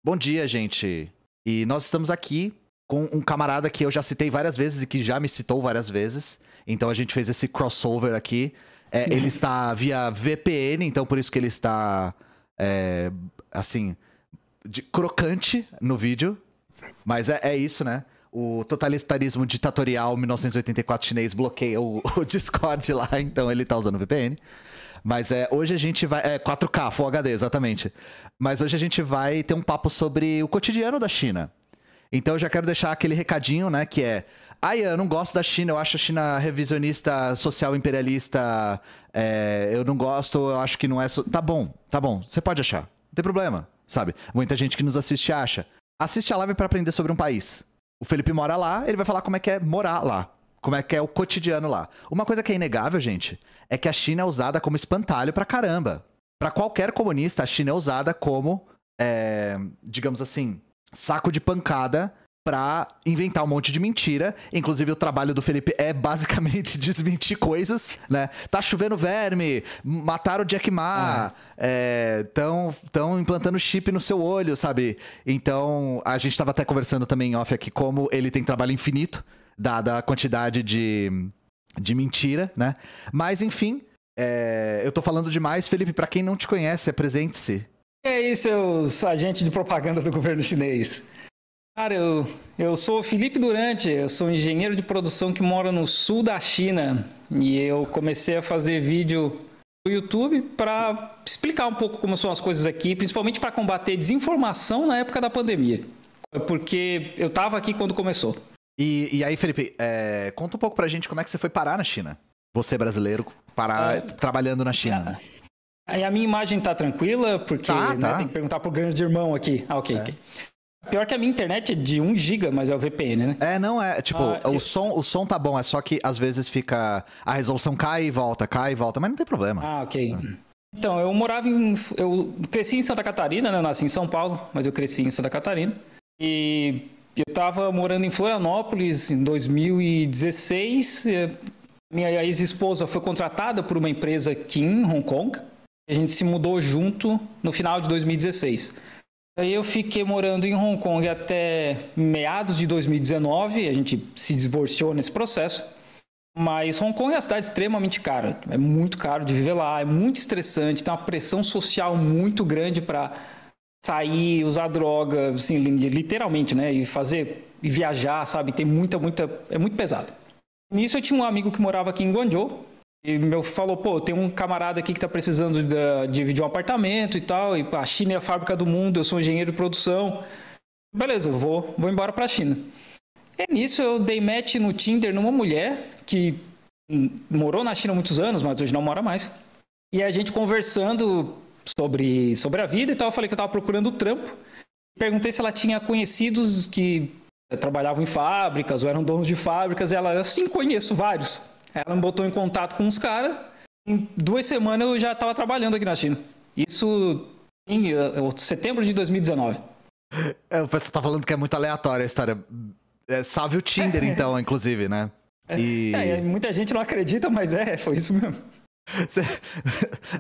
Bom dia, gente. E nós estamos aqui com um camarada que eu já citei várias vezes e que já me citou várias vezes. Então a gente fez esse crossover aqui. Ele está via VPN, então por isso que ele está, assim, crocante no vídeo. Mas é isso, né? O totalitarismo ditatorial 1984 chinês bloqueia o Discord lá, então ele tá usando VPN. Mas hoje a gente vai... 4K, Full HD, exatamente. Mas hoje a gente vai ter um papo sobre o cotidiano da China. Então eu já quero deixar aquele recadinho, né, que é... eu não gosto da China, eu acho a China revisionista, social imperialista, eu não gosto, eu acho que não é... Tá bom, você pode achar, não tem problema, sabe? Muita gente que nos assiste acha. Assiste a live pra aprender sobre um país. O Felipe mora lá, ele vai falar como é que é morar lá. Como é que é o cotidiano lá. Uma coisa que é inegável, gente, é que a China é usada como espantalho pra caramba. Pra qualquer comunista, a China é usada como, digamos assim, saco de pancada pra inventar um monte de mentira. Inclusive, o trabalho do Felipe é basicamente desmentir coisas, né? Tá chovendo verme, mataram o Jack Ma, tão implantando chip no seu olho, sabe? Então, a gente tava até conversando também em off aqui como ele tem trabalho infinito, dada a quantidade de mentira, né? Mas, enfim, eu tô falando demais. Felipe, pra quem não te conhece, apresente-se. E aí, seus agentes de propaganda do governo chinês? Cara, eu sou Felipe Durante, eu sou engenheiro de produção que mora no sul da China. E eu comecei a fazer vídeo no YouTube para explicar um pouco como são as coisas aqui, principalmente para combater desinformação na época da pandemia. Porque eu tava aqui quando começou. E aí, Felipe, conta um pouco pra gente como é que você foi parar na China. Você, brasileiro, trabalhando na China, né? Aí a minha imagem tá tranquila, porque né, tem que perguntar pro grande irmão aqui. Ok. Pior que a minha internet é de 1 GB, mas é o VPN, né? O som tá bom, é só que às vezes fica... A resolução cai e volta, mas não tem problema. Ok. Então, eu cresci em Santa Catarina, né? Eu nasci em São Paulo, mas eu cresci em Santa Catarina. E eu tava morando em Florianópolis em 2016. Minha ex-esposa foi contratada por uma empresa aqui em Hong Kong. A gente se mudou junto no final de 2016. Aí eu fiquei morando em Hong Kong até meados de 2019. A gente se divorciou nesse processo. Mas Hong Kong é uma cidade extremamente cara. É muito caro de viver lá, é muito estressante. Tem uma pressão social muito grande para sair, usar droga, assim, literalmente, né? E viajar, sabe? Tem é muito pesado. Nisso eu tinha um amigo que morava aqui em Guangzhou. E falou, tem um camarada aqui que tá precisando de dividir um apartamento e tal. E a China é a fábrica do mundo, eu sou engenheiro de produção. Beleza, eu vou embora pra China. E nisso eu dei match no Tinder numa mulher que morou na China há muitos anos, mas hoje não mora mais. E a gente conversando sobre a vida e tal, eu falei que eu tava procurando trampo. Perguntei se ela tinha conhecidos que trabalhavam em fábricas ou eram donos de fábricas. E ela, sim, conheço vários. Ela me botou em contato com uns caras. Em 2 semanas eu já estava trabalhando aqui na China. Isso em setembro de 2019. Você tá falando que é muito aleatória a história. Salve o Tinder, então, inclusive, né? Muita gente não acredita, mas foi isso mesmo.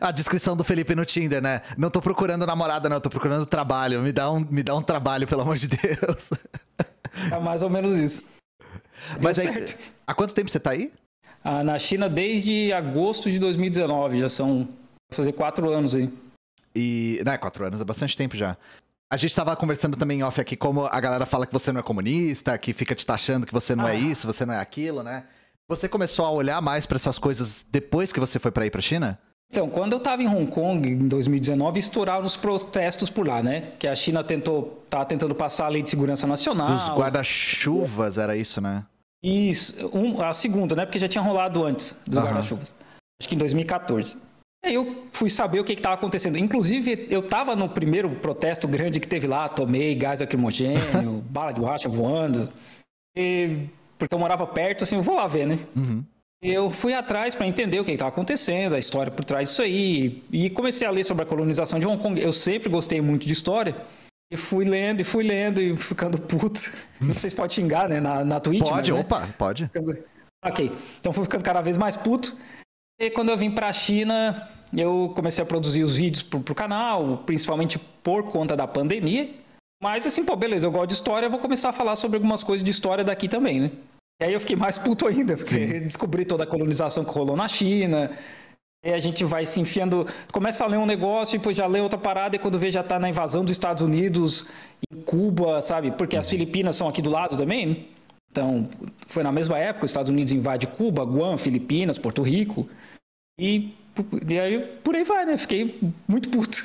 A descrição do Felipe no Tinder, né? Não tô procurando namorada, não. Tô procurando trabalho. Me dá um trabalho, pelo amor de Deus. É mais ou menos isso. Mas aí, há quanto tempo você tá aí? Na China desde agosto de 2019, já vai fazer 4 anos aí. 4 anos é bastante tempo já. A gente tava conversando também off aqui como a galera fala que você não é comunista, que fica te taxando que você não é isso, você não é aquilo, né? Você começou a olhar mais pra essas coisas depois que você foi pra ir pra China? Então, quando eu tava em Hong Kong, em 2019, estouraram os protestos por lá, né? Que a China tava tentando passar a Lei de Segurança Nacional. Dos guarda-chuvas, era isso, né? Isso, a segunda, né? Porque já tinha rolado antes dos guarda-chuvas. Acho que em 2014. Aí eu fui saber o que estava acontecendo. Inclusive, eu estava no primeiro protesto grande que teve lá, tomei gás lacrimogêneo, bala de borracha voando. Porque eu morava perto, assim, eu vou lá ver, né? Uhum. Eu fui atrás para entender o que estava acontecendo, a história por trás disso aí. E comecei a ler sobre a colonização de Hong Kong. Eu sempre gostei muito de história. E fui lendo e ficando puto. Não sei se pode xingar, né? Na Twitch. Pode, mas, opa, pode. Ok. Então fui ficando cada vez mais puto. E quando eu vim pra China, eu comecei a produzir os vídeos pro canal, principalmente por conta da pandemia. Mas assim, pô, beleza, eu gosto de história, eu vou começar a falar sobre algumas coisas de história daqui também, né? E aí eu fiquei mais puto ainda, porque descobri toda a colonização que rolou na China. E a gente vai se enfiando, começa a ler um negócio, depois já lê outra parada, e quando vê já tá na invasão dos Estados Unidos, em Cuba, sabe? Porque as Filipinas são aqui do lado também, né? Então, foi na mesma época, os Estados Unidos invadem Cuba, Guam, Filipinas, Porto Rico. E aí, por aí vai, né? Fiquei muito puto.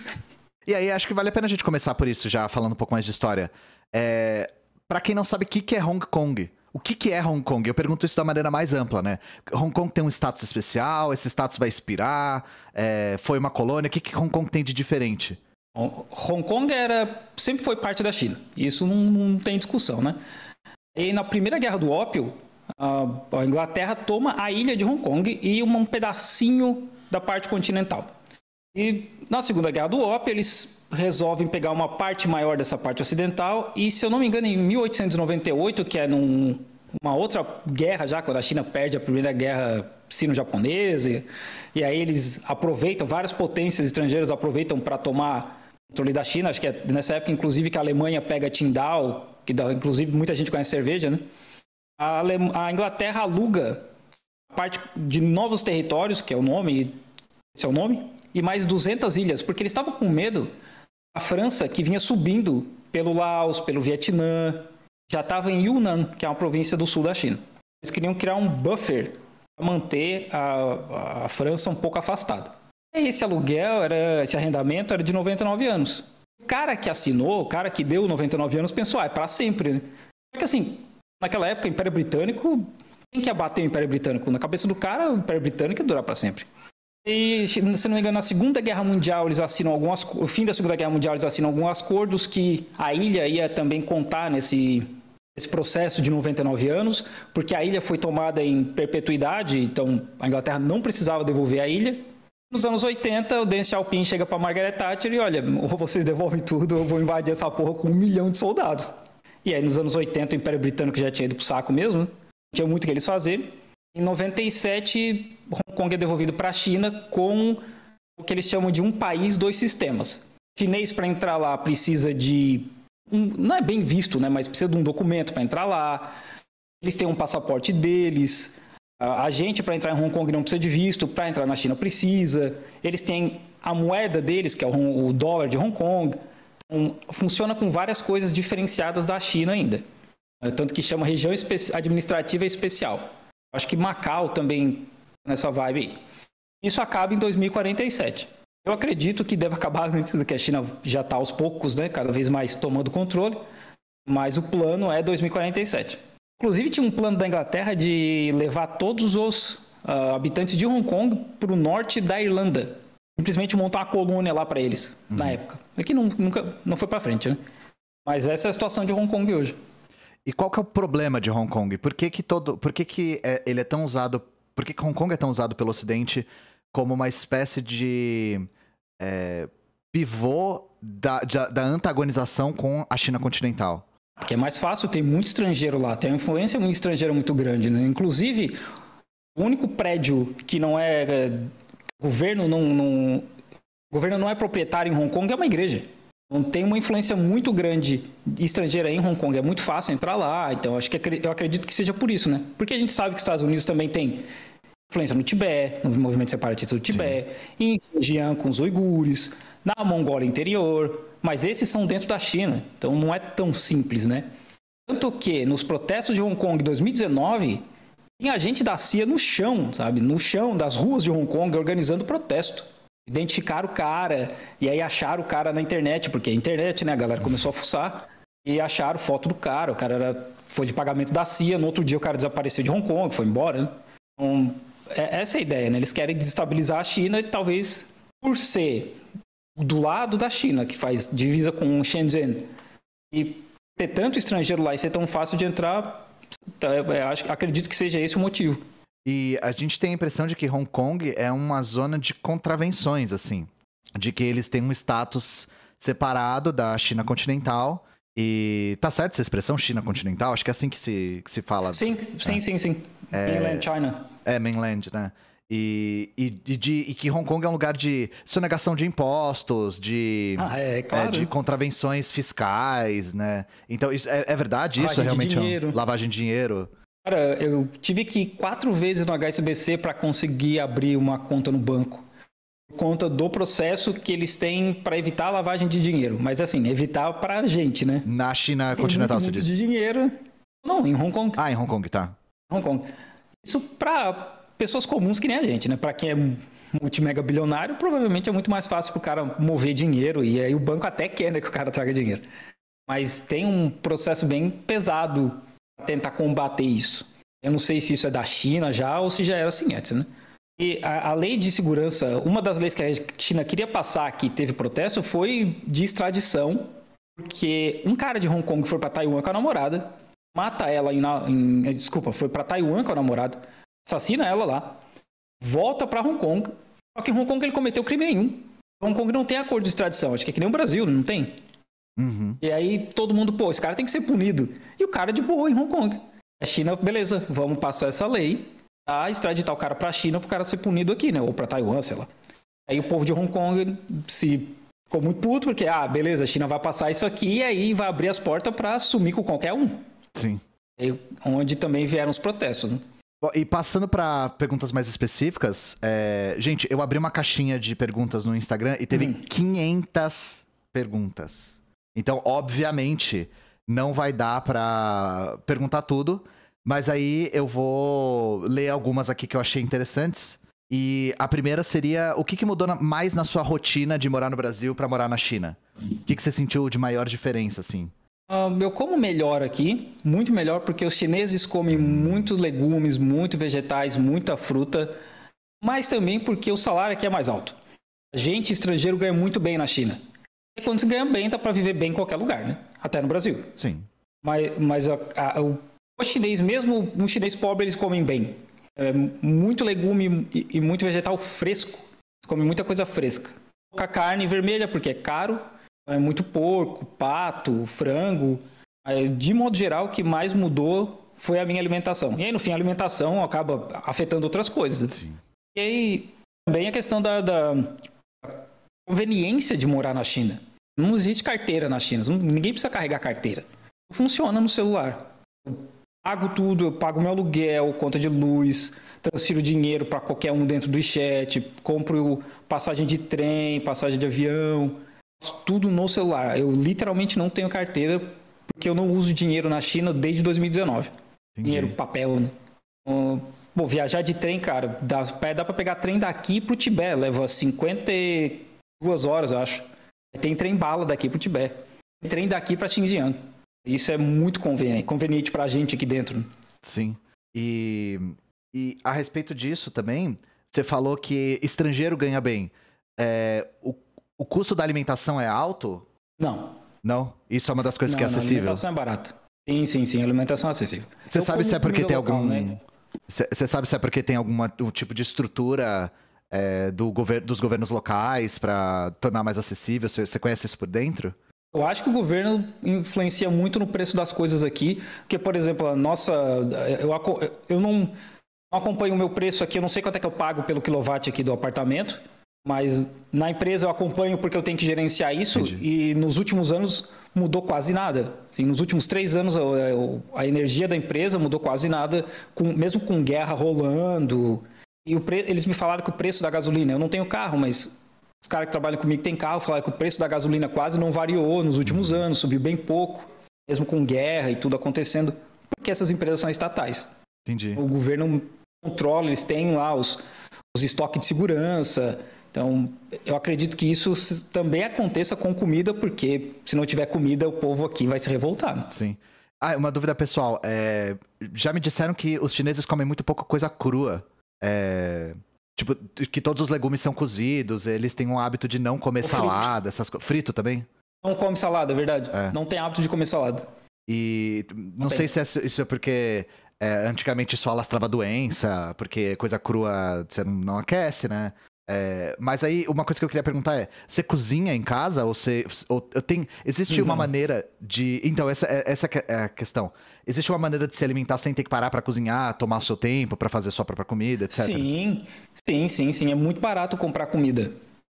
E aí, acho que vale a pena a gente começar por isso, já falando um pouco mais de história. Pra quem não sabe o que é Hong Kong, o que é Hong Kong? Eu pergunto isso da maneira mais ampla, né? Hong Kong tem um status especial, esse status vai expirar, foi uma colônia, o que Hong Kong tem de diferente? Hong Kong sempre foi parte da China, isso não tem discussão, né? E na Primeira Guerra do Ópio, a Inglaterra toma a ilha de Hong Kong e um pedacinho da parte continental. E na Segunda Guerra do Ópio, eles resolvem pegar uma parte maior dessa parte ocidental e, se eu não me engano, em 1898, que é numa outra guerra já, quando a China perde a Primeira Guerra Sino-Japonesa, e aí eles aproveitam, várias potências estrangeiras aproveitam para tomar controle da China. Acho que é nessa época, inclusive, que a Alemanha pega Qingdao, inclusive muita gente conhece cerveja, né? A Inglaterra aluga parte de novos territórios, que é o nome, esse é o nome, e mais 200 ilhas, porque eles estavam com medo da França, que vinha subindo pelo Laos, pelo Vietnã, já estava em Yunnan, que é uma província do sul da China. Eles queriam criar um buffer para manter a França um pouco afastada. E esse aluguel, esse arrendamento era de 99 anos. O cara que assinou, o cara que deu 99 anos, pensou, é para sempre, né? Só que assim, naquela época, o Império Britânico, quem que ia bater o Império Britânico? Na cabeça do cara, o Império Britânico ia durar para sempre. E, se não me engano, na Segunda Guerra Mundial, eles assinam o fim da Segunda Guerra Mundial, eles assinam alguns acordos que a ilha ia também contar nesse processo de 99 anos, porque a ilha foi tomada em perpetuidade, então a Inglaterra não precisava devolver a ilha. Nos anos 80, o Deng Xiaoping chega para Margaret Thatcher e olha, ou vocês devolvem tudo, ou eu vou invadir essa porra com 1 milhão de soldados. E aí, nos anos 80, o Império Britânico já tinha ido pro saco mesmo, né? Não tinha muito o que eles fazerem. Em 97, Hong Kong é devolvido para a China com o que eles chamam de um país, 2 sistemas. O chinês, para entrar lá, precisa de... não é bem visto, né? Mas precisa de um documento para entrar lá. Eles têm um passaporte deles. A gente, para entrar em Hong Kong, não precisa de visto. Para entrar na China, precisa. Eles têm a moeda deles, que é o dólar de Hong Kong. Então, funciona com várias coisas diferenciadas da China ainda. Tanto que chama região administrativa especial. Acho que Macau também nessa vibe aí. Isso acaba em 2047. Eu acredito que deve acabar antes, que a China já está aos poucos, né, cada vez mais tomando controle, mas o plano é 2047. Inclusive tinha um plano da Inglaterra de levar todos os habitantes de Hong Kong para o norte da Irlanda. Simplesmente montar uma colônia lá para eles, na época. Aqui nunca não foi para frente, né? Mas essa é a situação de Hong Kong hoje. E qual que é o problema de Hong Kong? Por que ele é tão usado... Por que Hong Kong é tão usado pelo Ocidente como uma espécie de pivô da antagonização com a China continental? Porque é mais fácil, tem muito estrangeiro lá, tem uma influência estrangeira muito grande, né? Inclusive, o único prédio que não é... O governo não é proprietário em Hong Kong é uma igreja. Então, tem uma influência muito grande estrangeira em Hong Kong. É muito fácil entrar lá. Então, eu acredito que seja por isso, né? Porque a gente sabe que os Estados Unidos também tem influência no Tibete, no movimento separatista do Tibete, em Xinjiang com os uigures, na Mongólia interior. Mas esses são dentro da China. Então, não é tão simples, né? Tanto que, nos protestos de Hong Kong em 2019, tem agente da CIA no chão, sabe? No chão das ruas de Hong Kong, organizando protesto. Identificaram o cara, e aí acharam o cara na internet, porque a internet, né, a galera começou a fuçar, e acharam foto do cara, o cara foi de pagamento da CIA, no outro dia o cara desapareceu de Hong Kong, foi embora, né? Então, essa é a ideia, né? Eles querem desestabilizar a China e talvez por ser do lado da China, que faz divisa com Shenzhen, e ter tanto estrangeiro lá e ser tão fácil de entrar, acredito que seja esse o motivo. E a gente tem a impressão de que Hong Kong é uma zona de contravenções, assim. De que eles têm um status separado da China continental. E tá certo essa expressão, China continental? Acho que é assim que se fala. Sim. Mainland China. Mainland, né? E que Hong Kong é um lugar de sonegação de impostos, claro. de contravenções fiscais, né? Então, isso é verdade? Isso Lavagem de dinheiro. Lavagem de dinheiro? Cara, eu tive que ir 4 vezes no HSBC para conseguir abrir uma conta no banco. Por conta do processo que eles têm para evitar a lavagem de dinheiro. Mas assim, evitar pra gente, né? Na China continental, você disse? De dinheiro. Não, em Hong Kong. Ah, em Hong Kong, tá. Hong Kong. Isso pra pessoas comuns que nem a gente, né? Pra quem é multimega bilionário, provavelmente é muito mais fácil pro cara mover dinheiro. E aí o banco até quer, né, que o cara traga dinheiro. Mas tem um processo bem pesado pra tentar combater isso. Eu não sei se isso é da China já ou se já era assim antes, né? E a lei de segurança, uma das leis que a China queria passar, que teve protesto, foi de extradição, porque um cara de Hong Kong foi para Taiwan com a namorada, mata ela foi para Taiwan com a namorada, assassina ela lá, volta para Hong Kong, só que em Hong Kong ele cometeu crime nenhum. Hong Kong não tem acordo de extradição, acho que é que nem o Brasil, não tem? Uhum. E aí todo mundo, esse cara tem que ser punido. E o cara de boa em Hong Kong. A China, beleza, vamos passar essa lei a extraditar o cara pra China pro cara ser punido aqui, né? Ou pra Taiwan, sei lá. Aí o povo de Hong Kong ficou muito puto, porque, beleza, a China vai passar isso aqui e aí vai abrir as portas pra sumir com qualquer um. Sim. Aí, onde também vieram os protestos, né? E passando pra perguntas mais específicas, gente, eu abri uma caixinha de perguntas no Instagram e teve 500 perguntas. Então, obviamente, não vai dar pra perguntar tudo. Mas aí eu vou ler algumas aqui que eu achei interessantes. E a primeira seria, o que mudou mais na sua rotina de morar no Brasil pra morar na China? O que você sentiu de maior diferença, assim? Eu como melhor aqui, muito melhor, porque os chineses comem muitos legumes, muito vegetais, muita fruta. Mas também porque o salário aqui é mais alto. A gente, estrangeiro, ganha muito bem na China. E quando você ganha bem, dá pra viver bem em qualquer lugar, né? Até no Brasil. Sim. Mas o chinês, mesmo um chinês pobre, eles comem bem. Muito legume e muito vegetal fresco. Eles comem muita coisa fresca. Pouca carne vermelha, porque é caro. É muito porco, pato, frango. De modo geral, o que mais mudou foi a minha alimentação. E aí, no fim, a alimentação acaba afetando outras coisas. Sim. E aí, também a questão da conveniência de morar na China. Não existe carteira na China. Ninguém precisa carregar carteira. Funciona no celular. Pago tudo, eu pago meu aluguel, conta de luz, transfiro dinheiro para qualquer um dentro do WeChat, compro passagem de trem, passagem de avião, faço tudo no celular. Eu literalmente não tenho carteira porque eu não uso dinheiro na China desde 2019. Entendi. Dinheiro, papel, né? Viajar de trem, cara, dá para pegar trem daqui pro Tibete, leva 52 horas, eu acho. Tem trem bala daqui pro Tibete. Tem trem daqui para Xinjiang. Isso é muito conveniente pra gente aqui dentro. Sim. E a respeito disso também, você falou que estrangeiro ganha bem. O custo da alimentação é alto? Não. Não? Isso é uma das coisas que é acessível? A alimentação é barata. Sim, a alimentação é acessível. Você sabe se é porque tem local, algum... né? Você sabe se é porque tem algum tipo de estrutura dos governos locais pra tornar mais acessível? Você conhece isso por dentro? Eu acho que o governo influencia muito no preço das coisas aqui, porque, por exemplo, eu não acompanho o meu preço aqui, eu não sei quanto é que eu pago pelo quilowatt aqui do apartamento, mas na empresa eu acompanho porque eu tenho que gerenciar isso. Entendi. E nos últimos anos mudou quase nada. Assim, nos últimos 3 anos a energia da empresa mudou quase nada, mesmo com guerra rolando. E eles me falaram que o preço da gasolina, eu não tenho carro, mas... Os caras que trabalham comigo têm carro, falaram que o preço da gasolina quase não variou nos últimos anos, subiu bem pouco, mesmo com guerra e tudo acontecendo, porque essas empresas são estatais. Entendi. O governo controla, eles têm lá os estoques de segurança. Então, eu acredito que isso também aconteça com comida, porque se não tiver comida, o povo aqui vai se revoltar. Né? Sim. Uma dúvida pessoal. Já me disseram que os chineses comem muito pouca coisa crua. Tipo, que todos os legumes são cozidos, eles têm um hábito de não comer salada, essas coisas. Frito também? Não come salada, é verdade. Não tem hábito de comer salada. E não sei se isso é porque antigamente isso alastrava doença, porque coisa crua você não aquece, né? Mas aí, uma coisa que eu queria perguntar é: você cozinha em casa? Existe uma maneira de. Então, essa é a questão. Existe uma maneira de se alimentar sem ter que parar pra cozinhar, tomar o seu tempo pra fazer sua própria comida, etc? Sim. É muito barato comprar comida.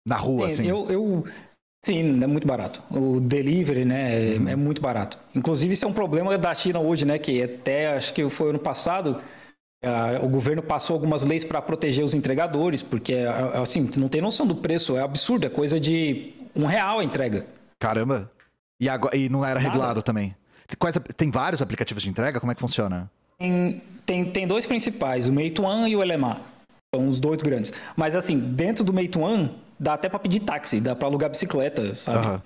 Na rua, assim? Sim, é muito barato. O delivery, né, é muito barato. Inclusive, isso é um problema da China hoje, né, que até, acho que foi ano passado, o governo passou algumas leis para proteger os entregadores, porque, assim, tu não tem noção do preço, é absurdo, é coisa de R$1 a entrega. Caramba! E não era regulado também? Tem vários aplicativos de entrega? Como é que funciona? Tem dois principais, o Meituan e o Ele.me. São os dois grandes. Mas assim, dentro do Meituan, dá até para pedir táxi, dá para alugar bicicleta, sabe?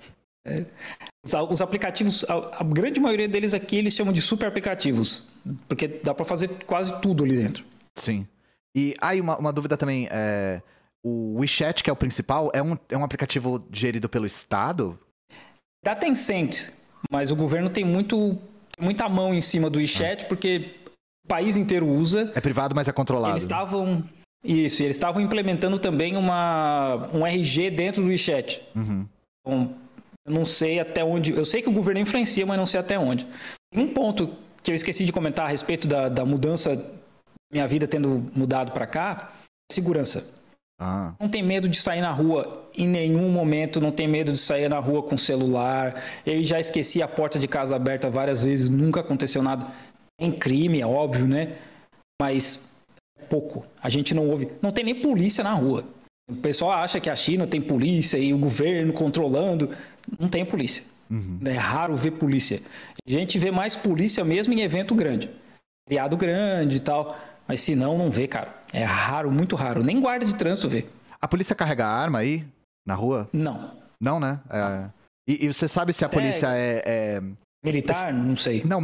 Os aplicativos, a grande maioria deles aqui, eles chamam de super aplicativos. Porque dá para fazer quase tudo ali dentro. Sim. E aí, uma dúvida também, o WeChat, que é o principal, é um aplicativo gerido pelo Estado? Da Tencent, mas o governo tem muita mão em cima do WeChat, porque o país inteiro usa. É privado, mas é controlado. Eles estavam implementando também um RG dentro do WeChat. Então, eu não sei até onde. Eu sei que o governo influencia, mas não sei até onde. Tem um ponto que eu esqueci de comentar a respeito da mudança da minha vida tendo mudado para cá: segurança. Não tem medo de sair na rua em nenhum momento, não tem medo de sair na rua com celular. Eu já esqueci a porta de casa aberta várias vezes, nunca aconteceu nada. Tem crime, é óbvio, né? Mas pouco. A gente não ouve. Não tem nem polícia na rua. O pessoal acha que a China tem polícia e o governo controlando. Não tem polícia. É raro ver polícia. A gente vê mais polícia mesmo em evento grande. Feriado grande e tal. Mas se não, não vê, cara. É raro, muito raro. Nem guarda de trânsito vê. A polícia carrega arma aí? Na rua? Não. Não, né? E você sabe se a polícia é... Militar? Não sei. Não,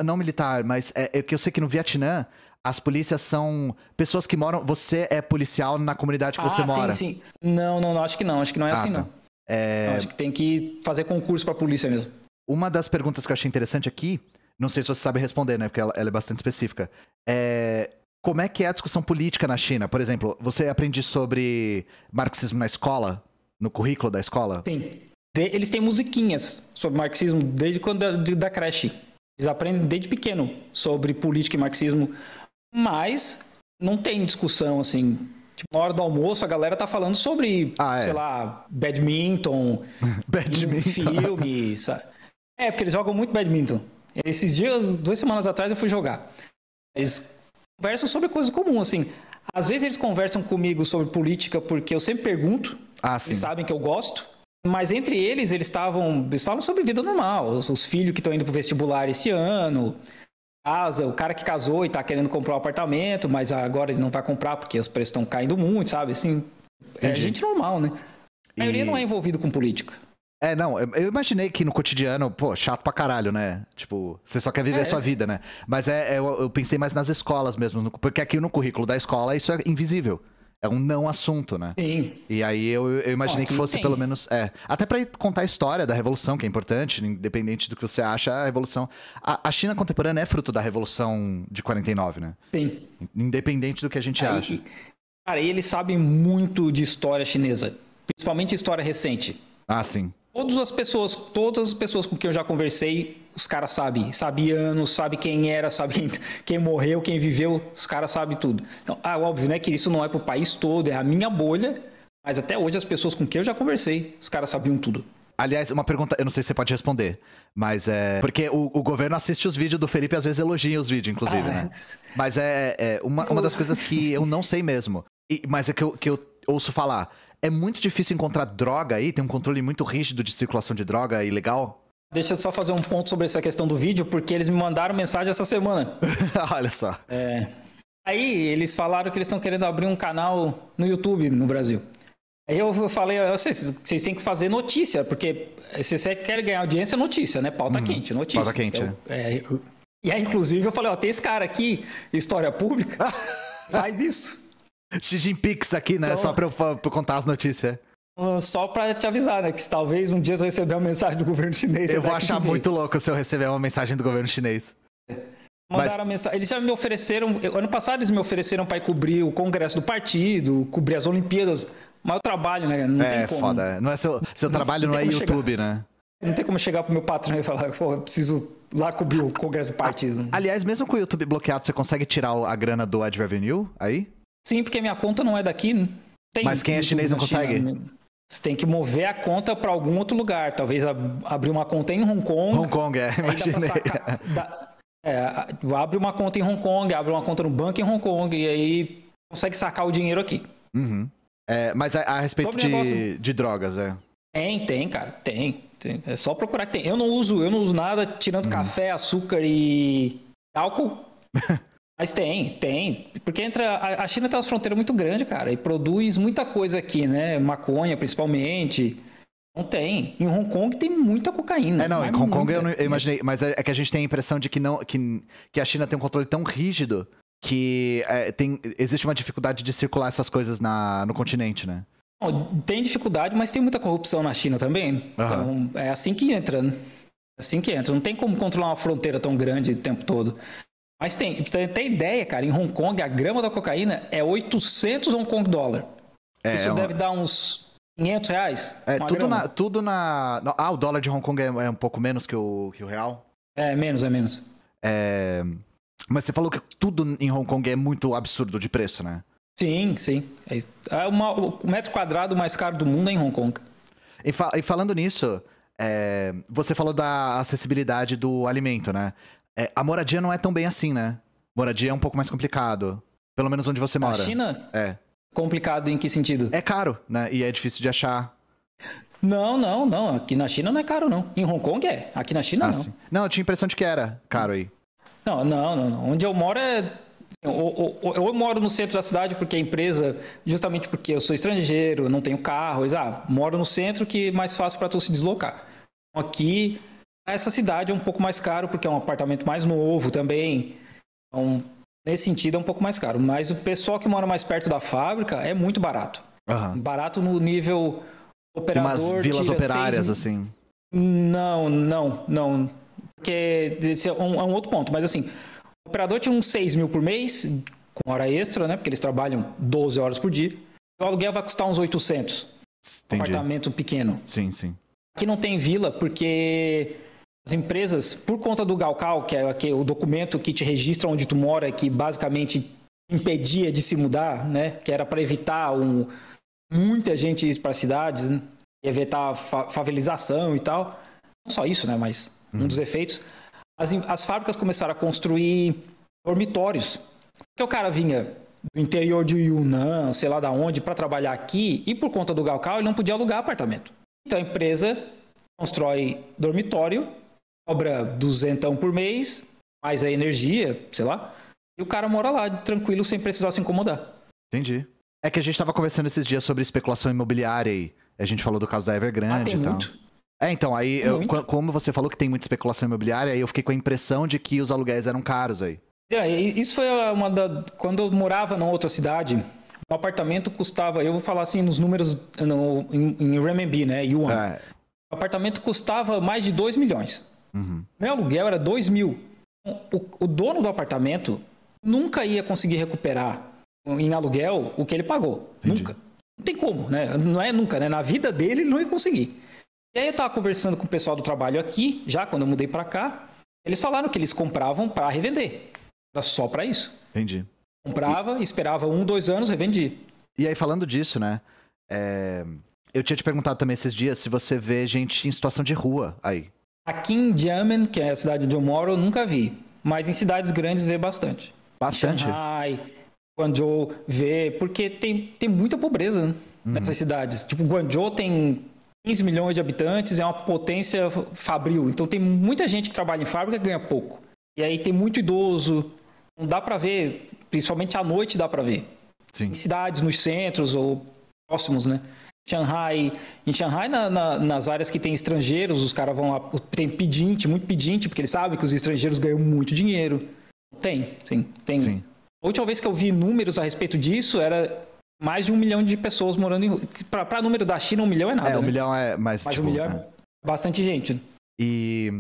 não militar, mas é que eu sei que no Vietnã as polícias são pessoas que moram... Você é policial na comunidade que você mora. Sim. Não, acho que não. Acho que não é assim, não. Acho que tem que fazer concurso pra polícia mesmo. Uma das perguntas que eu achei interessante aqui, não sei se você sabe responder, né? Porque ela é bastante específica. Como é que é a discussão política na China? Por exemplo, você aprende sobre marxismo na escola? No currículo da escola? Sim. Eles têm musiquinhas sobre marxismo desde quando da creche. Eles aprendem desde pequeno sobre política e marxismo. Mas não tem discussão, assim. Tipo, na hora do almoço, a galera tá falando sobre, sei lá, badminton. Filme, sabe? Porque eles jogam muito badminton. Esses dias, 2 semanas atrás, eu fui jogar. Eles conversam sobre coisas comuns, assim. Às vezes eles conversam comigo sobre política porque eu sempre pergunto. Eles sabem que eu gosto. Mas entre eles, eles falam sobre vida normal. Os filhos que estão indo pro vestibular esse ano. O cara que casou e tá querendo comprar um apartamento, mas agora ele não vai comprar porque os preços estão caindo muito, sabe? Assim, é gente normal, né? A maioria não é envolvido com política. Não, eu imaginei que no cotidiano, chato pra caralho, né? Tipo, você só quer viver a sua vida, né? Mas eu pensei mais nas escolas mesmo, porque aqui no currículo da escola isso é invisível. É um não assunto, né? Sim. E aí eu imaginei que fosse pelo menos... Até pra contar a história da Revolução, que é importante, independente do que você acha, a Revolução... A China contemporânea é fruto da Revolução de 49, né? Sim. Independente do que a gente acha. Cara, e eles sabem muito de história chinesa. Principalmente história recente. Sim. Todas as pessoas com quem eu já conversei, os caras sabem. Sabem anos, sabem quem era, sabem quem morreu, quem viveu. Os caras sabem tudo. Então, óbvio, né, que isso não é pro país todo, é a minha bolha. Mas até hoje as pessoas com quem eu já conversei, os caras sabiam tudo. Aliás, uma pergunta, eu não sei se você pode responder, mas porque o governo assiste os vídeos do Felipe e às vezes elogia os vídeos, inclusive, né? Mas uma das coisas que eu não sei mesmo, mas é que eu ouço falar. É muito difícil encontrar droga aí? Tem um controle muito rígido de circulação de droga ilegal? Deixa eu só fazer um ponto sobre essa questão do vídeo, porque eles me mandaram mensagem essa semana. Olha só. Aí eles falaram que eles estão querendo abrir um canal no YouTube no Brasil. Aí eu falei, vocês têm que fazer notícia, porque se você quer ganhar audiência, é notícia, né? Pauta quente, notícia. Pauta quente, E aí, inclusive, eu falei, tem esse cara aqui, História Pública, faz isso. Xi Jinping aqui, né? Então, só pra eu contar as notícias. Só pra te avisar, né? Que talvez um dia você receber uma mensagem do governo chinês. Eu vou achar muito louco se eu receber uma mensagem do governo chinês. Mandaram a mensagem. Eles já me ofereceram. Ano passado eles me ofereceram para ir cobrir o congresso do partido, cobrir as Olimpíadas. Mas eu trabalho, né? Não tem como. Foda. Não é seu trabalho não é YouTube, chegar. Né? Não tem como chegar pro meu patrão e falar, pô, eu preciso lá cobrir o congresso do partido. Aliás, mesmo com o YouTube bloqueado, você consegue tirar a grana do ad revenue aí? Sim, porque minha conta não é daqui. Não tem. Mas quem é chinês não consegue? China. Você tem que mover a conta para algum outro lugar. Talvez abrir uma conta em Hong Kong. Hong Kong, imaginei. Abre uma conta em Hong Kong, abre uma conta no banco em Hong Kong e aí consegue sacar o dinheiro aqui. Uhum. Mas a respeito de drogas, Tem, cara, tem. É só procurar que tem. Eu não uso nada tirando café, açúcar e álcool. Mas tem. Porque a China tem uma fronteira muito grande, cara, e produz muita coisa aqui, né? Maconha, principalmente. Não tem. Em Hong Kong tem muita cocaína. Em Hong Kong eu imaginei. Mas é que a gente tem a impressão de que a China tem um controle tão rígido que existe uma dificuldade de circular essas coisas no continente, né? Tem dificuldade, mas tem muita corrupção na China também. Então, é assim que entra, né? Não tem como controlar uma fronteira tão grande o tempo todo. Mas tem ideia, cara. Em Hong Kong, a grama da cocaína é 800 Hong Kong dólar. Isso deve dar uns R$500. Tudo na... o dólar de Hong Kong é um pouco menos que o real? É menos. Mas você falou que tudo em Hong Kong é muito absurdo de preço, né? Sim. O metro quadrado mais caro do mundo é em Hong Kong. E falando nisso, você falou da acessibilidade do alimento, né? A moradia não é tão bem assim, né? Moradia é um pouco mais complicado. Pelo menos onde você mora. Na China? É. Complicado em que sentido? É caro, né? E é difícil de achar. Não. Aqui na China não é caro, não. Em Hong Kong é. Aqui na China, não. Sim. Não, eu tinha a impressão de que era caro aí. Não. Onde eu moro eu moro no centro da cidade porque a empresa, justamente porque eu sou estrangeiro, não tenho carro, moro no centro que é mais fácil para tu se deslocar. Aqui, essa cidade é um pouco mais caro porque é um apartamento mais novo também. Então, nesse sentido é um pouco mais caro. Mas o pessoal que mora mais perto da fábrica é muito barato. Uhum. Barato no nível operador. Tem umas vilas operárias, assim. Não. Porque esse é um outro ponto. Mas assim, o operador tinha uns 6 mil por mês, com hora extra, né? Porque eles trabalham 12 horas por dia. O aluguel vai custar uns 800. Entendi. Apartamento pequeno. Sim. Aqui não tem vila, porque as empresas, por conta do Gaokao, que é o documento que te registra onde tu mora, que basicamente impedia de se mudar, né? Que era para evitar muita gente ir para as cidades, né? Evitar a favelização e tal. Não só isso, né? Mas um dos efeitos. As fábricas começaram a construir dormitórios. Porque o cara vinha do interior de Yunnan, sei lá da onde, para trabalhar aqui, e por conta do Gaokao, ele não podia alugar apartamento. Então a empresa constrói dormitório, cobra 200 por mês, mais a energia, sei lá, e o cara mora lá, tranquilo, sem precisar se incomodar. Entendi. É que a gente tava conversando esses dias sobre especulação imobiliária e a gente falou do caso da Evergrande tem e tal. muito. Então, aí, como você falou que tem muita especulação imobiliária, aí eu fiquei com a impressão de que os aluguéis eram caros aí. Isso foi quando eu morava numa outra cidade, um apartamento custava, eu vou falar assim nos números em renminbi, né, yuan. O apartamento custava mais de 2 milhões. Meu aluguel era 2 mil. O dono do apartamento nunca ia conseguir recuperar em aluguel o que ele pagou. Entendi. Nunca. Não tem como, né? Não é nunca, né? Na vida dele ele não ia conseguir. E aí eu tava conversando com o pessoal do trabalho aqui, já quando eu mudei para cá, eles falaram que eles compravam para revender. Era só para isso. Entendi. Comprava, esperava 1-2 anos, revendia. E aí, falando disso, né? Eu tinha te perguntado também esses dias se você vê gente em situação de rua aí. Aqui em Xiamen, que é a cidade onde eu moro, eu nunca vi. Mas em cidades grandes vê bastante. Bastante? Shanghai, Guangzhou vê, porque tem muita pobreza, né, nessas cidades. Tipo, Guangzhou tem 15 milhões de habitantes, é uma potência fabril. Então tem muita gente que trabalha em fábrica e ganha pouco. E aí tem muito idoso. Não dá pra ver, principalmente à noite dá pra ver. Sim. Em cidades, nos centros ou próximos, né? Em Shanghai, nas áreas que tem estrangeiros, os caras vão lá, tem pedinte, muito pedinte, porque eles sabem que os estrangeiros ganham muito dinheiro. Tem. Sim. A última vez que eu vi números a respeito disso era mais de 1 milhão de pessoas morando em... Para número da China, 1 milhão é nada, 1 milhão é... Mas tipo, 1 milhão é bastante gente. E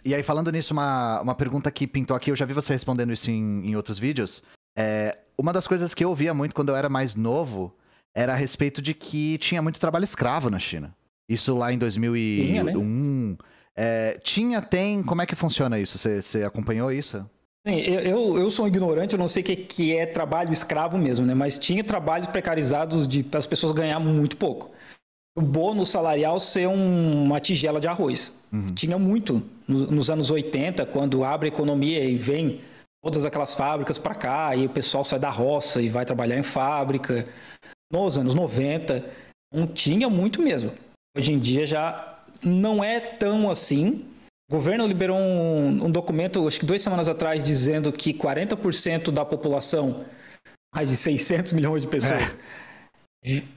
E aí, falando nisso, uma pergunta que pintou aqui, eu já vi você respondendo isso em outros vídeos. Uma das coisas que eu ouvia muito quando eu era mais novo era a respeito de que tinha muito trabalho escravo na China. Isso lá em 2001. Tinha, né? Tem. Como é que funciona isso? Você acompanhou isso? Sim, eu sou um ignorante, eu não sei o que é trabalho escravo mesmo, né? Mas tinha trabalhos precarizados para as pessoas ganhar muito pouco. O bônus salarial ser uma tigela de arroz. Tinha muito nos anos 80, quando abre a economia e vem todas aquelas fábricas para cá, e o pessoal sai da roça e vai trabalhar em fábrica. Nos anos 90, não tinha muito mesmo. Hoje em dia já não é tão assim. O governo liberou um documento, acho que 2 semanas atrás, dizendo que 40% da população, mais de 600 milhões de pessoas,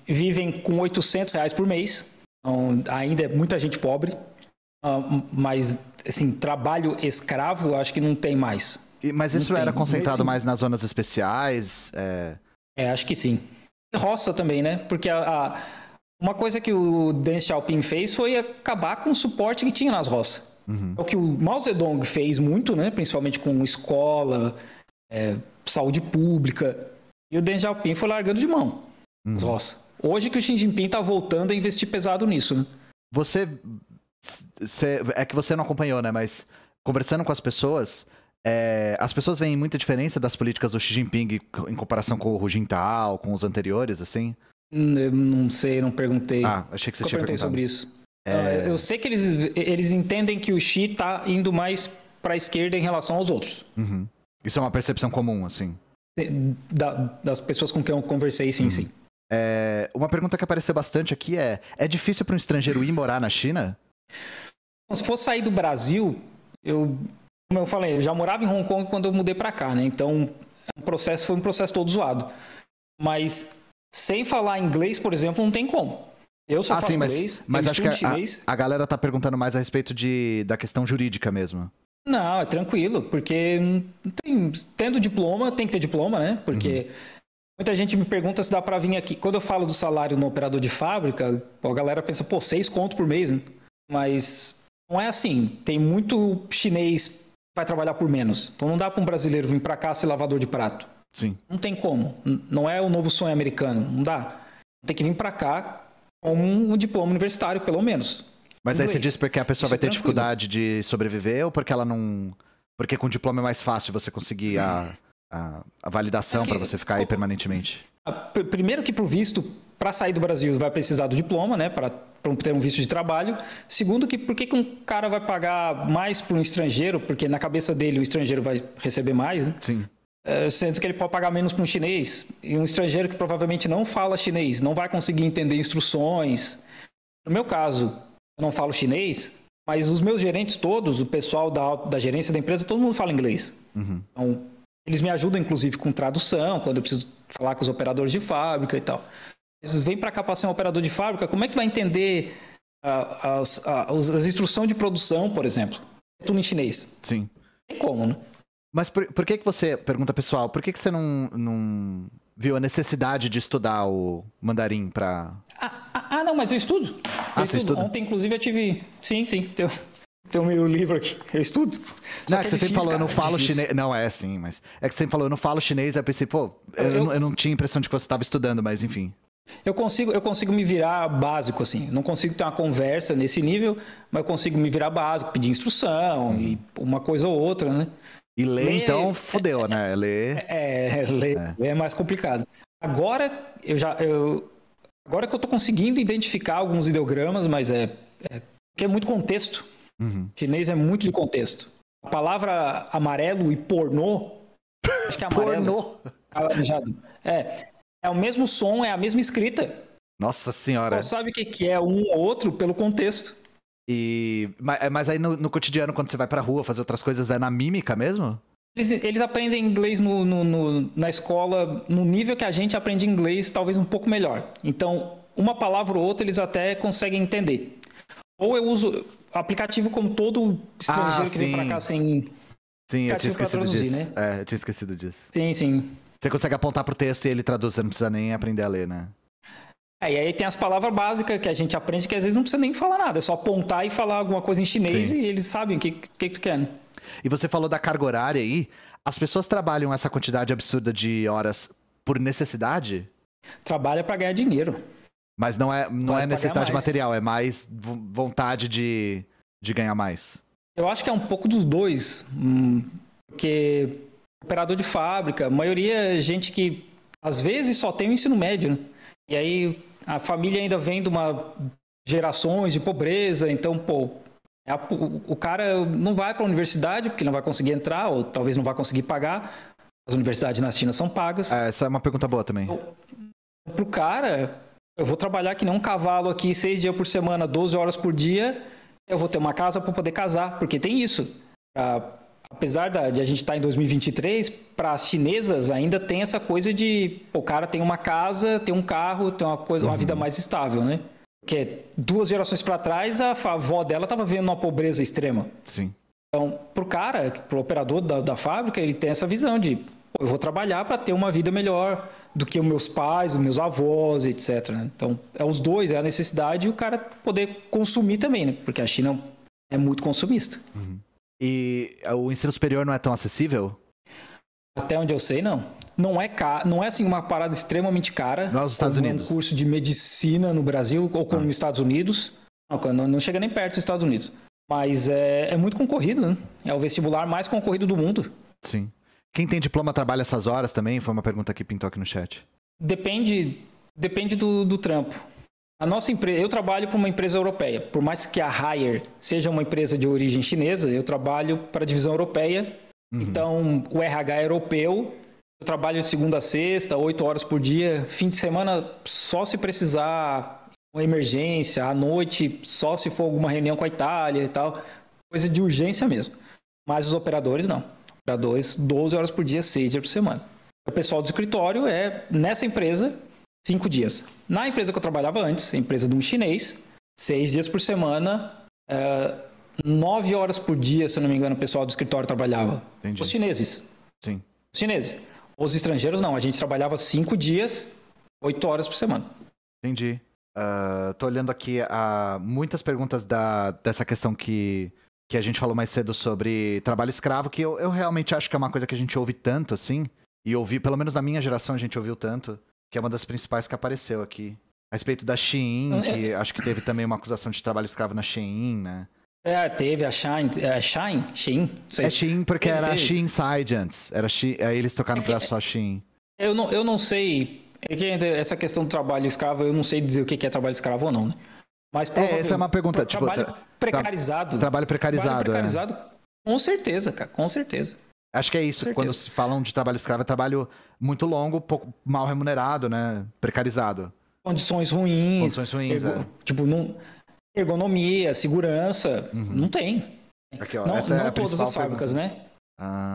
vivem com R$800 por mês. Então, ainda é muita gente pobre. Mas, assim, trabalho escravo, acho que não tem mais. Mas isso era concentrado mais nas zonas especiais? Acho que sim. E roça também, né? Porque uma coisa que o Deng Xiaoping fez foi acabar com o suporte que tinha nas roças. É o que o Mao Zedong fez muito, né? Principalmente com escola, saúde pública. E o Deng Xiaoping foi largando de mão as roças. Hoje que o Xi Jinping está voltando a investir pesado nisso, né? É que você não acompanhou, né? Mas conversando com as pessoas veem muita diferença das políticas do Xi Jinping em comparação com o Hu Jintao, com os anteriores, assim? Eu não sei, não perguntei. Achei que você tinha perguntado. Sobre isso. Eu sei que eles entendem que o Xi está indo mais para a esquerda em relação aos outros. Isso é uma percepção comum, assim? Das pessoas com quem eu conversei, sim. Uma pergunta que apareceu bastante aqui é difícil para um estrangeiro ir morar na China? Se for sair do Brasil, como eu falei, eu já morava em Hong Kong quando eu mudei para cá, né? Então, foi um processo todo zoado. Mas sem falar inglês, por exemplo, não tem como. Eu só falo inglês, mas acho que chinês. A galera tá perguntando mais a respeito da questão jurídica mesmo. Não, é tranquilo, porque tendo diploma, tem que ter diploma, né? Porque muita gente me pergunta se dá para vir aqui. Quando eu falo do salário no operador de fábrica, a galera pensa, 6 conto por mês, né? Mas não é assim. Tem muito chinês que vai trabalhar por menos. Então não dá para um brasileiro vir para cá ser lavador de prato. Sim. Não tem como. Não é o novo sonho americano. Não dá. Tem que vir para cá com um diploma universitário, pelo menos. Mas aí você diz porque a pessoa vai ter dificuldade de sobreviver ou porque ela não... Porque com diploma é mais fácil você conseguir a validação para você ficar aí permanentemente? Primeiro que pro visto, para sair do Brasil, vai precisar do diploma, né? Para ter um visto de trabalho. Segundo que por que um cara vai pagar mais para um estrangeiro? Porque na cabeça dele o estrangeiro vai receber mais, né? Sim. Sendo que ele pode pagar menos para um chinês. E um estrangeiro que provavelmente não fala chinês, não vai conseguir entender instruções. No meu caso, eu não falo chinês, mas os meus gerentes todos, o pessoal da gerência da empresa, todo mundo fala inglês. Então, eles me ajudam, inclusive, com tradução, quando eu preciso falar com os operadores de fábrica e tal. Eles vêm para cá para ser um operador de fábrica, como é que tu vai entender as instruções de produção, por exemplo? É tudo em chinês. Sim. Tem como, né? Mas por que você, pergunta pessoal, por que você não viu a necessidade de estudar o mandarim para... Não, mas eu estudo. Você estuda? Ontem, inclusive, eu tive... Sim, tem o meu livro aqui. Eu estudo. Não, é que você sempre falou, eu não falo chinês... Não, sim, mas... É que você sempre falou, eu não falo chinês, aí eu pensei, eu não tinha a impressão de que você estava estudando, mas enfim. Eu consigo me virar básico, assim. Não consigo ter uma conversa nesse nível, mas eu consigo me virar básico, pedir instrução e uma coisa ou outra, né? E ler, então, fodeu, né? Ler é mais complicado. Agora que eu tô conseguindo identificar alguns ideogramas, mas que é muito contexto. Chinês é muito de contexto. A palavra amarelo e pornô, acho que é amarelo. Pornô? É o mesmo som, é a mesma escrita. Nossa senhora. Você sabe o que é um ou outro pelo contexto. Mas aí no cotidiano, quando você vai pra rua fazer outras coisas, é na mímica mesmo? Eles aprendem inglês na escola no nível que a gente aprende inglês, talvez um pouco melhor. Então, uma palavra ou outra eles até conseguem entender. Ou eu uso aplicativo como todo estrangeiro que vem pra cá sem... Sim, eu tinha esquecido disso. Né? Eu tinha esquecido disso. Sim. Você consegue apontar pro texto e ele traduz, você não precisa nem aprender a ler, né? E aí tem as palavras básicas que a gente aprende que às vezes não precisa nem falar nada. É só apontar e falar alguma coisa em chinês e eles sabem o que tu quer, né? E você falou da carga horária aí. As pessoas trabalham essa quantidade absurda de horas por necessidade? Trabalha para ganhar dinheiro. Mas não é necessidade material, é mais vontade de ganhar mais. Eu acho que é um pouco dos dois. Porque operador de fábrica, a maioria é gente que às vezes só tem o ensino médio, né? E aí a família ainda vem de uma gerações de pobreza, então, pô, o cara não vai para a universidade porque não vai conseguir entrar, ou talvez não vai conseguir pagar. As universidades na China são pagas. Essa é uma pergunta boa também. Pro cara, eu vou trabalhar que nem um cavalo aqui 6 dias por semana, 12 horas por dia, eu vou ter uma casa para poder casar, porque tem isso. Apesar de a gente estar em 2023, para as chinesas ainda tem essa coisa de o cara tem uma casa, tem um carro, tem uma vida mais estável, né? Porque 2 gerações para trás, a avó dela estava vivendo uma pobreza extrema. Sim. Então, pro operador da fábrica, ele tem essa visão de eu vou trabalhar para ter uma vida melhor do que os meus pais, os meus avós, etc. Né? Então, é os dois, é a necessidade e o cara poder consumir também, né? Porque a China é muito consumista. E o ensino superior não é tão acessível? Até onde eu sei, não. Não é assim uma parada extremamente cara. Não é os Estados Unidos. Um curso de medicina no Brasil ou como nos Estados Unidos. Não chega nem perto dos Estados Unidos. Mas é muito concorrido, né? É o vestibular mais concorrido do mundo. Sim. Quem tem diploma trabalha essas horas também? Foi uma pergunta que pintou aqui no chat. Depende do trampo. A nossa empresa, eu trabalho para uma empresa europeia. Por mais que a Haier seja uma empresa de origem chinesa, eu trabalho para a divisão europeia. Então, o RH é europeu. Eu trabalho de segunda a sexta, 8 horas por dia. Fim de semana, só se precisar uma emergência. À noite, só se for alguma reunião com a Itália e tal. Coisa de urgência mesmo. Mas os operadores, não. Operadores, 12 horas por dia, 6 dias por semana. O pessoal do escritório nessa empresa, 5 dias. Na empresa que eu trabalhava antes, a empresa de um chinês, 6 dias por semana, 9 horas por dia, se eu não me engano, o pessoal do escritório trabalhava. Entendi. Os chineses. Sim. Os chineses. Os estrangeiros, não. A gente trabalhava 5 dias, 8 horas por semana. Entendi. Tô olhando aqui muitas perguntas dessa questão que a gente falou mais cedo sobre trabalho escravo, que eu realmente acho que é uma coisa que a gente ouve tanto, assim, e ouvi, pelo menos na minha geração a gente ouviu tanto, que é uma das principais que apareceu aqui. A respeito da Shein, que acho que teve também uma acusação de trabalho escravo na Shein, né? Teve a Shein? Shein? É Shein porque era Shein Inside antes. Aí eles tocaram pra só Shein. Eu não sei. Essa questão do trabalho escravo, eu não sei dizer o que é trabalho escravo ou não, né? Mas essa é uma pergunta. Trabalho precarizado. Trabalho precarizado. Com certeza, cara. Com certeza. Acho que é isso. Quando se falam de trabalho escravo, é trabalho muito longo, pouco mal remunerado, né? Precarizado. Condições ruins. Tipo, ergonomia, segurança. Não tem. Aqui, ó, não todas as fábricas, né?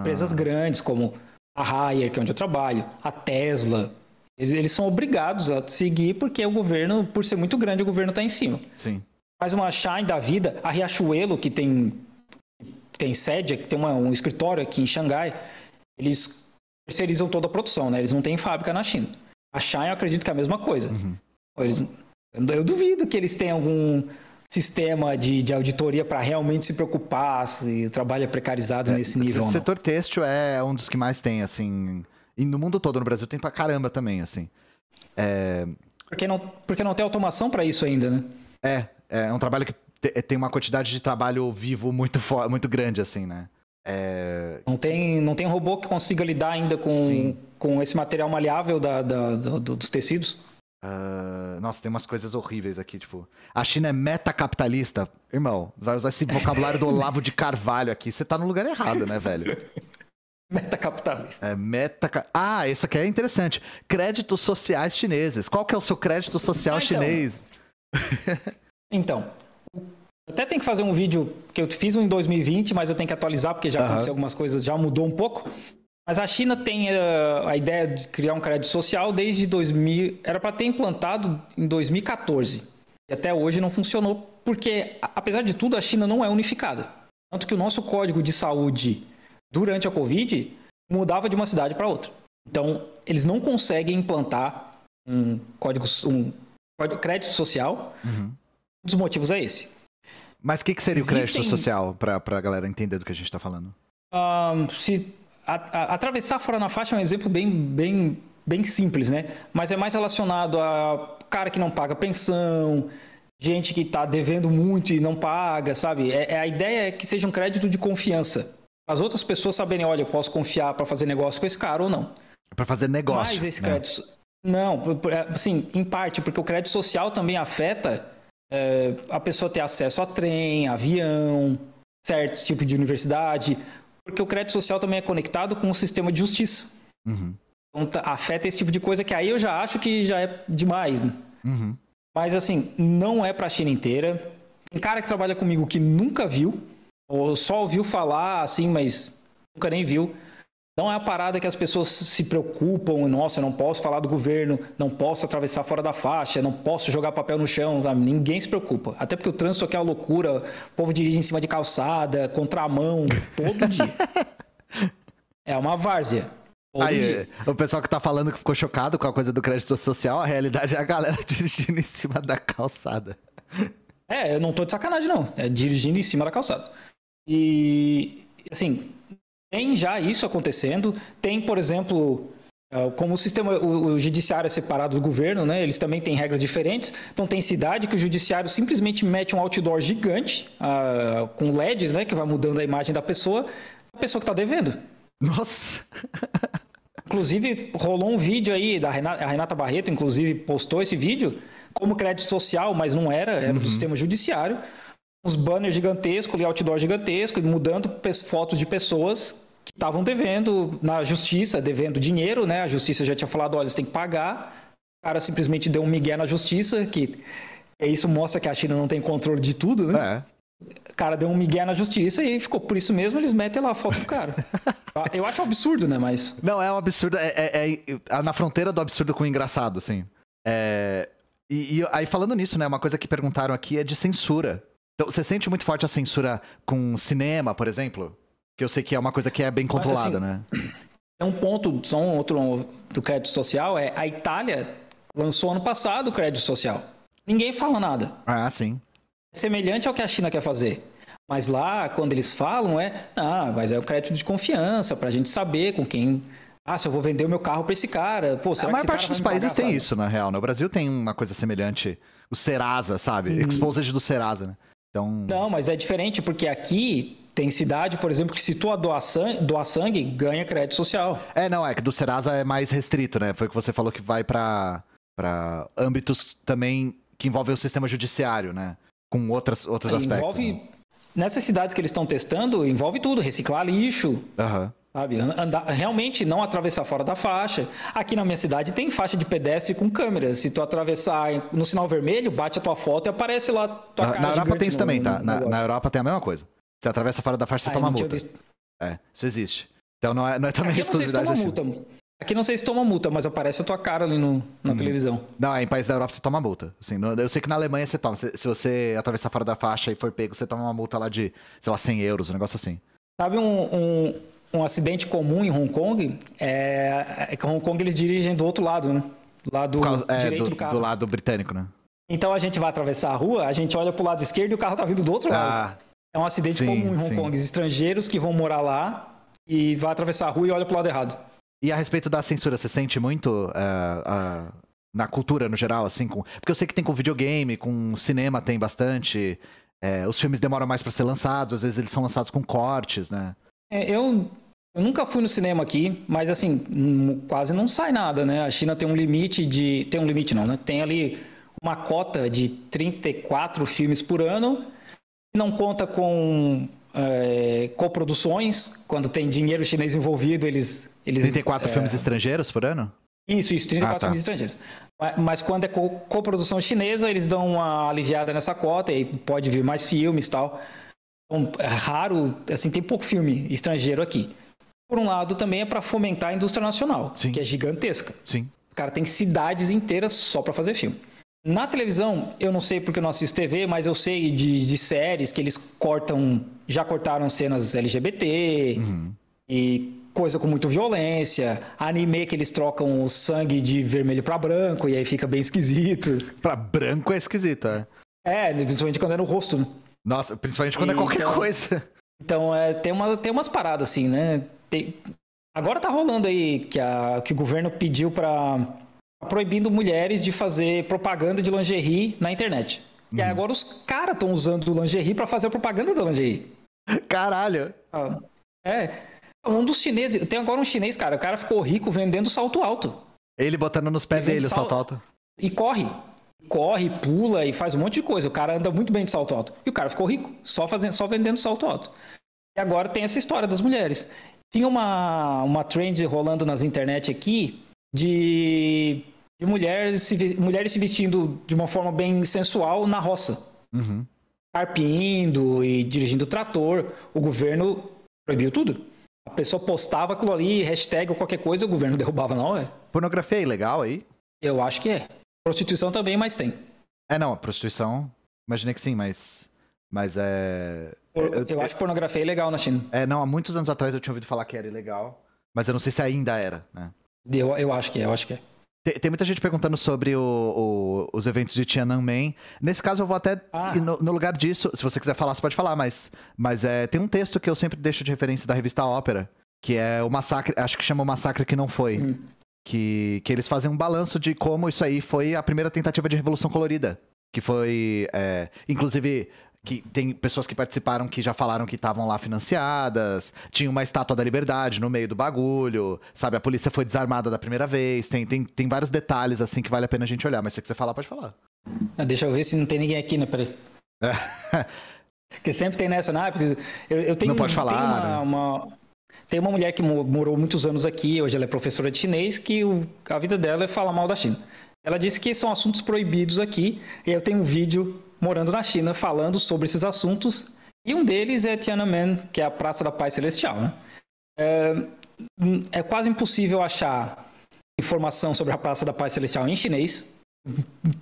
Empresas grandes como a Haier, que é onde eu trabalho, a Tesla. Eles são obrigados a seguir porque o governo, por ser muito grande, o governo está em cima. Sim. Mas uma Shein da vida, a Riachuelo, que tem sede, que tem um escritório aqui em Xangai, eles terceirizam toda a produção, né? Eles não têm fábrica na China. A Shein, eu acredito que é a mesma coisa. Eu duvido que eles tenham algum sistema de auditoria para realmente se preocupar se o trabalho é precarizado nesse nível. O setor têxtil é um dos que mais tem, assim... E no mundo todo, no Brasil, tem pra caramba também, assim. Porque não tem automação para isso ainda, né? É um trabalho que tem uma quantidade de trabalho vivo muito grande, assim, né? Não tem robô que consiga lidar ainda com esse material maleável dos tecidos? Nossa, tem umas coisas horríveis aqui, tipo... A China é metacapitalista. Irmão, vai usar esse vocabulário do Olavo de Carvalho aqui. Você tá no lugar errado, né, velho? Metacapitalista. Esse aqui é interessante. Créditos sociais chineses. Qual que é o seu crédito social chinês? Então, até tem que fazer um vídeo, que eu fiz em 2020, mas eu tenho que atualizar, porque já aconteceu algumas coisas, já mudou um pouco. Mas a China tem a ideia de criar um crédito social desde 2000... Era para ter implantado em 2014. E até hoje não funcionou, porque, apesar de tudo, a China não é unificada. Tanto que o nosso código de saúde... Durante a Covid, mudava de uma cidade para outra. Então, eles não conseguem implantar um crédito social. Um dos motivos é esse. Mas o que seria o crédito social, pra galera entender do que a gente tá falando? Atravessar fora na faixa é um exemplo bem simples, né? Mas é mais relacionado a cara que não paga pensão, gente que tá devendo muito e não paga, sabe? A ideia é que seja um crédito de confiança. As outras pessoas saberem, olha, eu posso confiar para fazer negócio com esse cara ou não. Para fazer negócio. Mas esse crédito... Não, assim, em parte, porque o crédito social também afeta a pessoa ter acesso a trem, avião, certo tipo de universidade, porque o crédito social também é conectado com o sistema de justiça. Então, afeta esse tipo de coisa que aí eu já acho que já é demais, né? Mas, assim, não é para a China inteira. Tem cara que trabalha comigo que nunca viu, ou só ouviu falar, assim, mas nunca nem viu. Não é a parada que as pessoas se preocupam, nossa, eu não posso falar do governo, não posso atravessar fora da faixa, não posso jogar papel no chão, sabe? Ninguém se preocupa. Até porque o trânsito aqui é uma loucura, o povo dirige em cima de calçada, contramão, todo dia. É uma várzea. Aí, o pessoal que tá falando que ficou chocado com a coisa do crédito social, a realidade é a galera dirigindo em cima da calçada. Eu não tô de sacanagem, não. É dirigindo em cima da calçada. E, assim... Tem já isso acontecendo. Tem, por exemplo, como o judiciário é separado do governo, né? Eles também têm regras diferentes. Então tem cidade que o judiciário simplesmente mete um outdoor gigante com LEDs, né? Que vai mudando a imagem da pessoa que está devendo. Nossa! Inclusive, rolou um vídeo aí, a Renata Barreto, inclusive, postou esse vídeo como crédito social, mas não era do sistema judiciário. Uns banners gigantescos, outdoor gigantesco, mudando fotos de pessoas que estavam devendo na justiça, devendo dinheiro, né? A justiça já tinha falado, olha, você tem que pagar. O cara simplesmente deu um migué na justiça, que isso mostra que a China não tem controle de tudo, né? O cara deu um migué na justiça e ficou por isso mesmo, eles metem lá a foto do cara. Eu acho um absurdo, né? Mas... Não, é um absurdo, é na fronteira do absurdo com o engraçado, assim. E aí falando nisso, né? Uma coisa que perguntaram aqui é de censura. Então, você sente muito forte a censura com cinema, por exemplo? Que eu sei que é uma coisa que é bem controlada, assim, né? É um ponto, só um outro do crédito social, a Itália lançou ano passado o crédito social. Ninguém fala nada. Ah, sim. É semelhante ao que a China quer fazer. Mas lá, quando eles falam, mas é o crédito de confiança, pra gente saber com quem... se eu vou vender o meu carro pra esse cara... Pô, será a maior parte dos países tem sabe? isso, na real. No Brasil tem uma coisa semelhante. O Serasa, sabe? Exposed do Serasa, né? Então... Não, mas é diferente, porque aqui tem cidade, por exemplo, que se tu doar sangue, ganha crédito social. É que do Serasa é mais restrito, né? Foi o que você falou que vai pra âmbitos também que envolvem o sistema judiciário, né? Com outros aspectos. Envolve... Né? Nessas cidades que eles estão testando, envolve tudo. Reciclar lixo, sabe? Realmente não atravessar fora da faixa. Aqui na minha cidade tem faixa de pedestre com câmera. Se tu atravessar no sinal vermelho, bate a tua foto e aparece lá tua cara. Na Europa tem isso também, tá? Na Europa tem a mesma coisa. Você atravessa fora da faixa, você toma multa. Isso existe. Então não é também aqui exclusividade da China. Aqui não sei se toma multa, mas aparece a tua cara ali na televisão. Não, em países da Europa você toma multa. Assim, eu sei que na Alemanha você toma. Se você atravessar fora da faixa e for pego, você toma uma multa lá de, sei lá, 100 euros, um negócio assim. Sabe um acidente comum em Hong Kong? É que em Hong Kong eles dirigem do outro lado, né? Lado direito do carro. Do lado britânico, né? Então a gente vai atravessar a rua, a gente olha pro lado esquerdo e o carro tá vindo do outro lado. É um acidente comum em Hong Kong. Estrangeiros que vão morar lá e vai atravessar a rua e olha pro lado errado. E a respeito da censura, você sente muito na cultura no geral, assim? Porque eu sei que tem com videogame, com cinema tem bastante. Os filmes demoram mais pra ser lançados, às vezes eles são lançados com cortes, né? Eu nunca fui no cinema aqui, mas assim, quase não sai nada, né? A China tem um limite de... Tem um limite não, né? Tem ali uma cota de 34 filmes por ano. Não conta com coproduções. Quando tem dinheiro chinês envolvido, eles 34 filmes estrangeiros por ano? Isso, 34 filmes estrangeiros. Mas quando é coprodução chinesa, eles dão uma aliviada nessa cota e pode vir mais filmes e tal. Então, é raro, assim, tem pouco filme estrangeiro aqui. Por um lado, também é para fomentar a indústria nacional, Sim. que é gigantesca. Sim. O cara tem cidades inteiras só para fazer filme. Na televisão, eu não sei porque eu não assisto TV, mas eu sei de séries que eles já cortaram cenas LGBT e coisa com muita violência, anime que eles trocam o sangue de vermelho pra branco e aí fica bem esquisito. Pra branco é esquisito, é. Principalmente quando é no rosto, né? Nossa, principalmente quando é qualquer coisa. Então, tem umas paradas assim, né? Agora tá rolando aí que o governo pediu pra proibindo mulheres de fazer propaganda de lingerie na internet. E aí agora os caras estão usando o lingerie pra fazer a propaganda da lingerie. Caralho. Um dos chineses, tem agora um chinês, cara, o cara ficou rico vendendo salto alto. Ele botando nos pés dele o salto alto. E corre, pula e faz um monte de coisa. O cara anda muito bem de salto alto. E o cara ficou rico, só vendendo salto alto. E agora tem essa história das mulheres. Tinha uma trend rolando nas internet aqui de mulheres se vestindo de uma forma bem sensual na roça. Carpindo e dirigindo trator. O governo proibiu tudo. A pessoa postava aquilo ali, hashtag ou qualquer coisa, o governo derrubava na hora. Pornografia é ilegal aí? Eu acho que é. Prostituição também, mas tem. Não, a prostituição, imaginei que sim, mas é... Eu acho que pornografia é ilegal na China. Não, há muitos anos atrás eu tinha ouvido falar que era ilegal, mas eu não sei se ainda era, né? Eu acho que é. Tem muita gente perguntando sobre os eventos de Tiananmen. Nesse caso, eu vou até ir no lugar disso. Se você quiser falar, você pode falar, mas tem um texto que eu sempre deixo de referência da revista Ópera, que é o massacre, acho que chama O Massacre que Não Foi. Que eles fazem um balanço de como isso aí foi a primeira tentativa de Revolução Colorida. Que foi, inclusive... que tem pessoas que participaram que já falaram que estavam lá financiadas, tinha uma estátua da liberdade no meio do bagulho, sabe? A polícia foi desarmada da primeira vez, tem vários detalhes, assim, que vale a pena a gente olhar, mas se você quiser falar, pode falar. Deixa eu ver se não tem ninguém aqui, né? Peraí. Porque sempre tem nessa, né? Porque eu tenho... Não pode falar, Tem uma mulher que morou muitos anos aqui, hoje ela é professora de chinês, que a vida dela é falar mal da China. Ela disse que são assuntos proibidos aqui, e eu tenho um vídeo morando na China falando sobre esses assuntos, e um deles é Tiananmen, que é a Praça da Paz Celestial, né? É quase impossível achar informação sobre a Praça da Paz Celestial em chinês,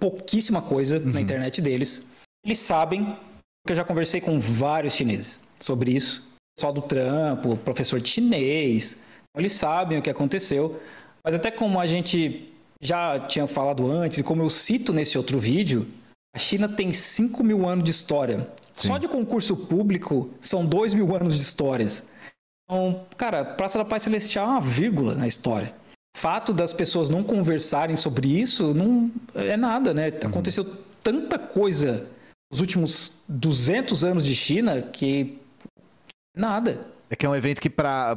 pouquíssima coisa na internet deles. Eles sabem, porque eu já conversei com vários chineses sobre isso, pessoal do trampo, professor de chinês, eles sabem o que aconteceu, mas até como a gente já tinha falado antes, e como eu cito nesse outro vídeo, a China tem 5.000 anos de história. Sim. Só de concurso público são 2.000 anos de histórias. Então, cara, Praça da Paz Celestial é uma vírgula na história. O fato das pessoas não conversarem sobre isso não é nada, né? Aconteceu tanta coisa nos últimos 200 anos de China que nada. É que é um evento que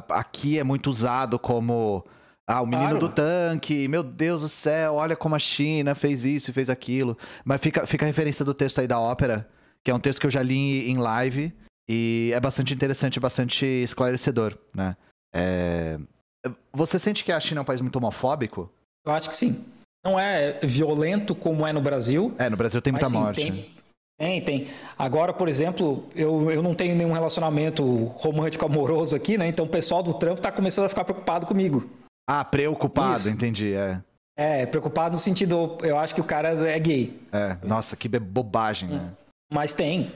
aqui é muito usado como... o menino do tanque, meu Deus do céu, olha como a China fez isso e fez aquilo. Mas fica a referência do texto aí da Ópera, que é um texto que eu já li em live, e é bastante interessante, bastante esclarecedor, né? Você sente que a China é um país muito homofóbico? Eu acho que sim. Não é violento como é no Brasil. No Brasil tem muita morte. Tem. Agora, por exemplo, eu não tenho nenhum relacionamento romântico amoroso aqui, né? Então o pessoal do trampo tá começando a ficar preocupado comigo. Preocupado, isso. Entendi, preocupado no sentido, eu acho que o cara é gay. Nossa, que bobagem, né? Mas tem.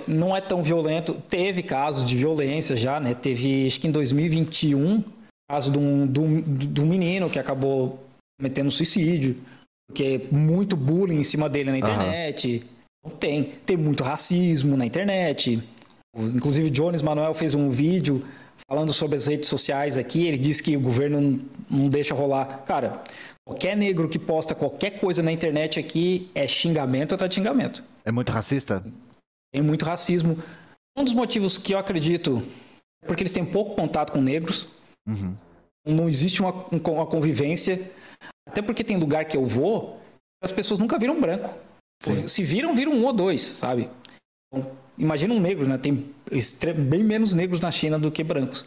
Não é tão violento, teve casos de violência já, né? Teve, acho que em 2021, caso de um menino que acabou cometendo suicídio, porque muito bullying em cima dele na internet. Tem muito racismo na internet. Inclusive o Jones Manuel fez um vídeo falando sobre as redes sociais aqui, ele disse que o governo não deixa rolar. Cara, qualquer negro que posta qualquer coisa na internet aqui é xingamento atrás de xingamento. É muito racista? Tem muito racismo. Um dos motivos que eu acredito é porque eles têm pouco contato com negros. Não existe uma convivência. Até porque tem lugar que eu vou, as pessoas nunca viram branco. Sim. Se viram um ou dois, sabe? Então, imagina um negro, né? Tem bem menos negros na China do que brancos.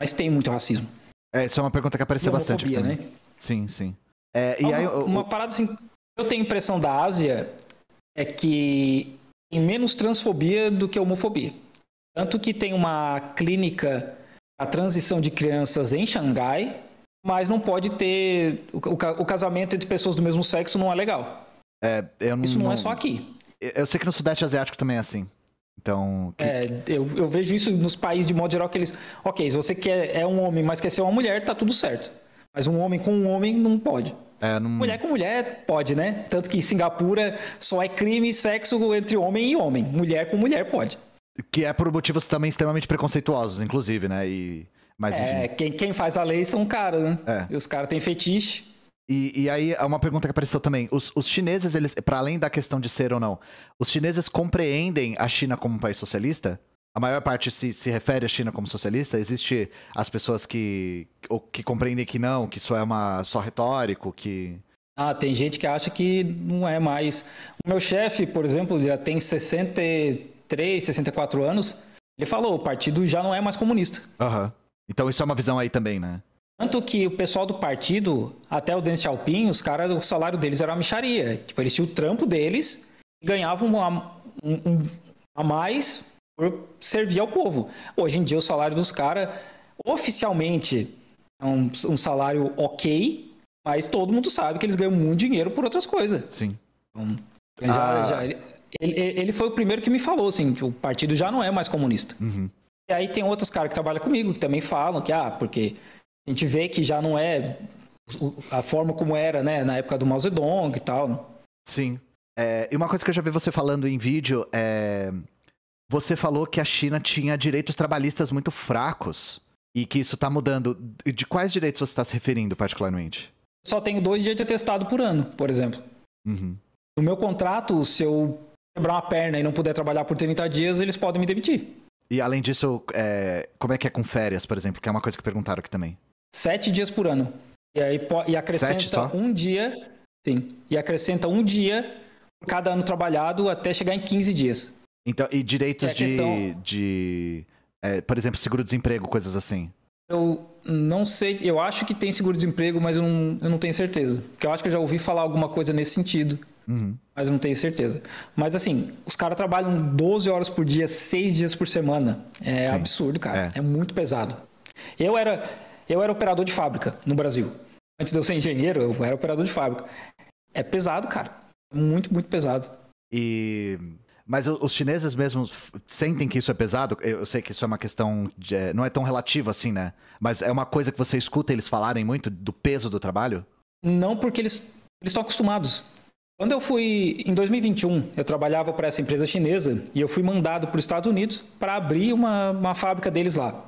Mas tem muito racismo. Isso é uma pergunta que apareceu bastante aqui também. Né? Sim. Uma parada assim, eu tenho a impressão da Ásia é que tem menos transfobia do que homofobia. Tanto que tem uma clínica a transição de crianças em Xangai, mas não pode ter... O casamento entre pessoas do mesmo sexo não é legal. Isso não é só aqui. Eu sei que no Sudeste Asiático também é assim. Então... Eu vejo isso nos países de modo geral que eles... Ok, se você é um homem, mas quer ser uma mulher, tá tudo certo. Mas um homem com um homem não pode. Mulher com mulher pode, né? Tanto que em Singapura só é crime sexo entre homem e homem. Mulher com mulher pode. Que é por motivos também extremamente preconceituosos, inclusive, né? Mas, enfim. Quem faz a lei são caras, né? E os caras têm fetiche. E aí, uma pergunta que apareceu também. Os chineses, eles, para além da questão de ser ou não, os chineses compreendem a China como um país socialista? A maior parte se refere à China como socialista? Existe as pessoas que compreendem que não, que isso é só retórico, que... Tem gente que acha que não é mais. O meu chefe, por exemplo, já tem 63, 64 anos. Ele falou, o partido já não é mais comunista. Então isso é uma visão aí também, né? Tanto que o pessoal do partido, até o Deng Xiaoping, os caras, o salário deles era uma mixaria. Tipo, eles tinham o trampo deles e ganhavam a mais por servir ao povo. Hoje em dia, o salário dos caras, oficialmente, é um salário ok, mas todo mundo sabe que eles ganham muito dinheiro por outras coisas. Sim. Então, ele foi o primeiro que me falou, assim, que o partido já não é mais comunista. E aí tem outros caras que trabalham comigo que também falam que, porque a gente vê que já não é a forma como era, né, na época do Mao Zedong e tal. Sim. E uma coisa que eu já vi você falando em vídeo é... Você falou que a China tinha direitos trabalhistas muito fracos e que isso tá mudando. De quais direitos você está se referindo, particularmente? Só tenho 2 dias de atestado por ano, por exemplo. No meu contrato, se eu quebrar uma perna e não puder trabalhar por 30 dias, eles podem me demitir. E além disso, como é que é com férias, por exemplo? Que é uma coisa que perguntaram aqui também. 7 dias por ano. E acrescenta um dia... Sim. E acrescenta um dia por cada ano trabalhado até chegar em 15 dias. Então, e direitos por exemplo, seguro-desemprego, coisas assim? Eu não sei, eu acho que tem seguro-desemprego, mas eu não tenho certeza. Porque eu acho que eu já ouvi falar alguma coisa nesse sentido, mas não tenho certeza. Mas assim, os caras trabalham 12 horas por dia, 6 dias por semana. É absurdo, cara. É muito pesado. Eu era operador de fábrica no Brasil. Antes de eu ser engenheiro, eu era operador de fábrica. É pesado, cara. Muito, muito pesado. Mas os chineses mesmo sentem que isso é pesado? Eu sei que isso é uma questão... não é tão relativo assim, né? Mas é uma coisa que você escuta eles falarem muito do peso do trabalho? Não, porque eles estão acostumados. Quando eu fui... Em 2021, eu trabalhava para essa empresa chinesa e eu fui mandado para os Estados Unidos para abrir uma fábrica deles lá.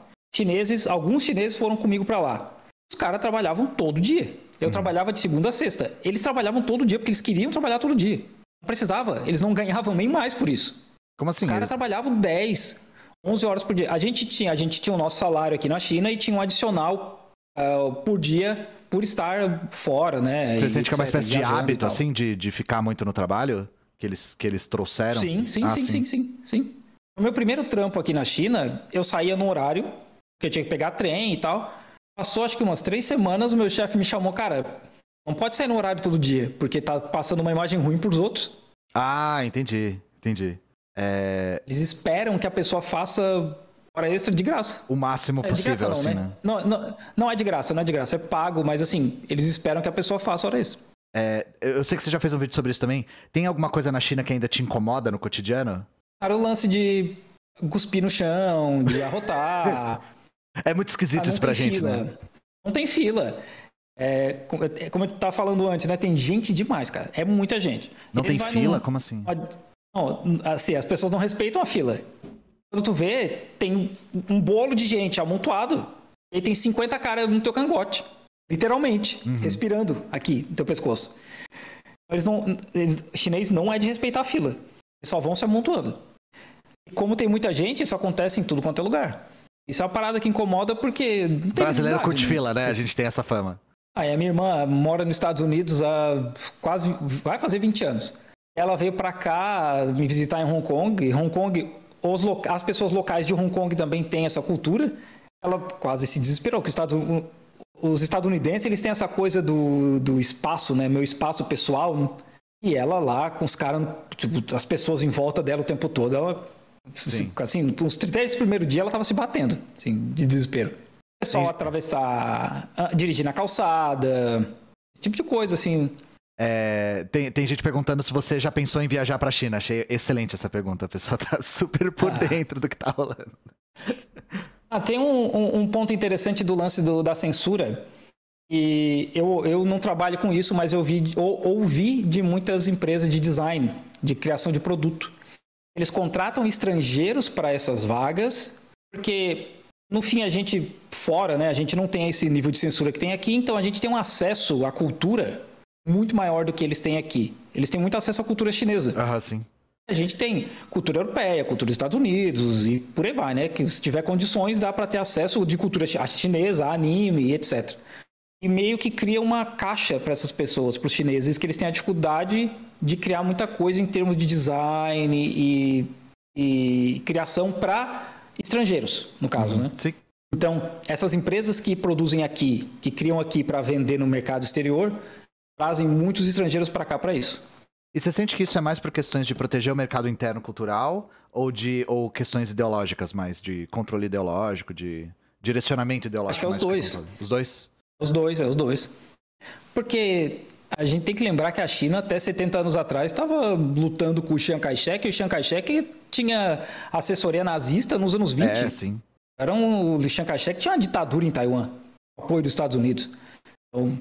Alguns chineses foram comigo para lá. Os caras trabalhavam todo dia. Eu trabalhava de segunda a sexta. Eles trabalhavam todo dia porque eles queriam trabalhar todo dia. Não precisava. Eles não ganhavam nem mais por isso. Como assim? Os caras trabalhavam 10, 11 horas por dia. A gente tinha o nosso salário aqui na China e tinha um adicional por dia por estar fora, né? Você sente que é uma espécie de hábito, assim, de ficar muito no trabalho? Que eles trouxeram? Sim. No meu primeiro trampo aqui na China, eu saía no horário, porque eu tinha que pegar trem e tal. Passou acho que umas 3 semanas, o meu chefe me chamou, cara, não pode sair no horário todo dia, porque tá passando uma imagem ruim pros outros. Entendi. Eles esperam que a pessoa faça hora extra de graça. O máximo possível, assim, né? Não é de graça, é pago, mas assim, eles esperam que a pessoa faça hora extra. Eu sei que você já fez um vídeo sobre isso também. Tem alguma coisa na China que ainda te incomoda no cotidiano? Cara, o lance de cuspir no chão, de arrotar... É muito esquisito isso pra gente, né? Não tem fila. Como eu tava falando antes, né? Tem gente demais, cara. É muita gente. Não tem fila? Como assim? Não, assim, as pessoas não respeitam a fila. Quando tu vê, tem um bolo de gente amontoado e tem 50 caras no teu cangote. Literalmente. Respirando aqui no teu pescoço. Chinês não é de respeitar a fila. Eles só vão se amontoando. E como tem muita gente, isso acontece em tudo quanto é lugar. Isso é uma parada que incomoda porque... Não tem brasileiro curte fila, né? A gente tem essa fama. A minha irmã mora nos Estados Unidos há vai fazer 20 anos. Ela veio pra cá me visitar em Hong Kong. Hong Kong, as pessoas locais de Hong Kong também têm essa cultura. Ela quase se desesperou, porque os estadunidenses eles têm essa coisa do espaço, né? Meu espaço pessoal. E ela lá, com os caras, tipo, as pessoas em volta dela o tempo todo, ela... Assim, uns 3 primeiros dias ela tava se batendo, assim, de desespero. O pessoal atravessar, dirigir na calçada, esse tipo de coisa, assim. Tem gente perguntando se você já pensou em viajar pra China. Achei excelente essa pergunta. A pessoa tá super por dentro do que tá rolando. Tem um ponto interessante do lance da censura. E eu não trabalho com isso, mas eu ouvi de muitas empresas de design, de criação de produto. Eles contratam estrangeiros para essas vagas, porque no fim a gente fora, né? A gente não tem esse nível de censura que tem aqui, então a gente tem um acesso à cultura muito maior do que eles têm aqui. Eles têm muito acesso à cultura chinesa. Sim. A gente tem cultura europeia, cultura dos Estados Unidos e por aí vai, né? Que se tiver condições dá para ter acesso de cultura chinesa, anime, etc. E meio que cria uma caixa para essas pessoas, para os chineses, que eles têm a dificuldade de criar muita coisa em termos de design e criação para estrangeiros, no caso, né? Sim. Então, essas empresas que produzem aqui, que criam aqui para vender no mercado exterior, trazem muitos estrangeiros para cá para isso. E você sente que isso é mais por questões de proteger o mercado interno cultural ou questões ideológicas mais, de controle ideológico, de direcionamento ideológico? Acho que é os dois. Os dois? Os dois. Porque a gente tem que lembrar que a China, até 70 anos atrás, estava lutando com o Chiang Kai-shek, e o Chiang Kai-shek tinha assessoria nazista nos anos 20. Sim. O Chiang Kai-shek tinha uma ditadura em Taiwan, apoio dos Estados Unidos. Então,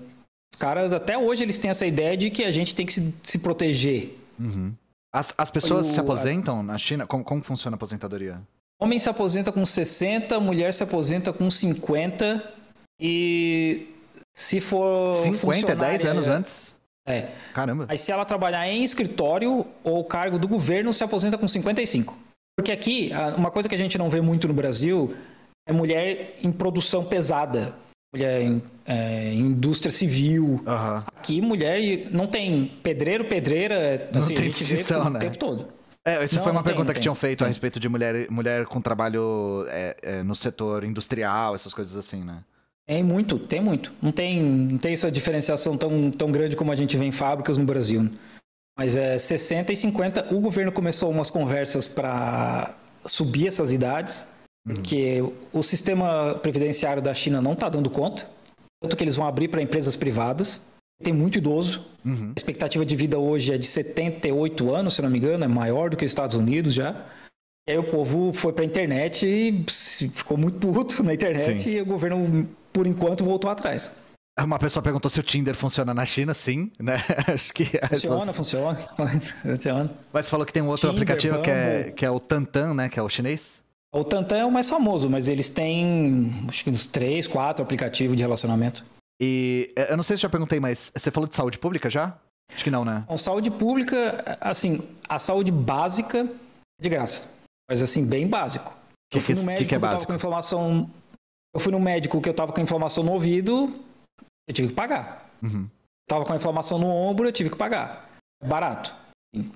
os caras, até hoje, eles têm essa ideia de que a gente tem que se proteger. Uhum. As pessoas se aposentam na China? Como funciona a aposentadoria? Homem se aposenta com 60, mulher se aposenta com 50 e se for 50 é 10 anos antes? Caramba. Aí se ela trabalhar em escritório ou cargo do governo, se aposenta com 55. Porque aqui, uma coisa que a gente não vê muito no Brasil é mulher em produção pesada. Mulher em indústria civil. Aqui, mulher não tem pedreira, não assim, tem a gente distinção, vê né? o tempo todo. Essa foi uma pergunta que tinham feito a respeito de mulher com trabalho no setor industrial, essas coisas assim, né? Tem muito. Não tem essa diferenciação tão grande como a gente vê em fábricas no Brasil. Mas 60 e 50, o governo começou umas conversas para subir essas idades, porque o sistema previdenciário da China não está dando conta, tanto que eles vão abrir para empresas privadas. Tem muito idoso. A expectativa de vida hoje é de 78 anos, se não me engano, é maior do que os Estados Unidos já. E aí o povo foi para a internet e ficou muito puto na internet. Sim. E o governo, por enquanto, voltou atrás. Uma pessoa perguntou se o Tinder funciona na China, sim, né? Acho que funciona. Mas você falou que tem um outro aplicativo que é o Tantan, né? Que é o chinês? O Tantan é o mais famoso, mas eles têm acho que uns 3, 4 aplicativos de relacionamento. E eu não sei se já perguntei, mas você falou de saúde pública já? Acho que não, né? Bom, saúde pública, assim, a saúde básica é de graça. Mas assim, bem básico. Que é básico? Eu fui no médico que eu tava com inflamação no ouvido, eu tive que pagar. Tava com inflamação no ombro, eu tive que pagar. É barato.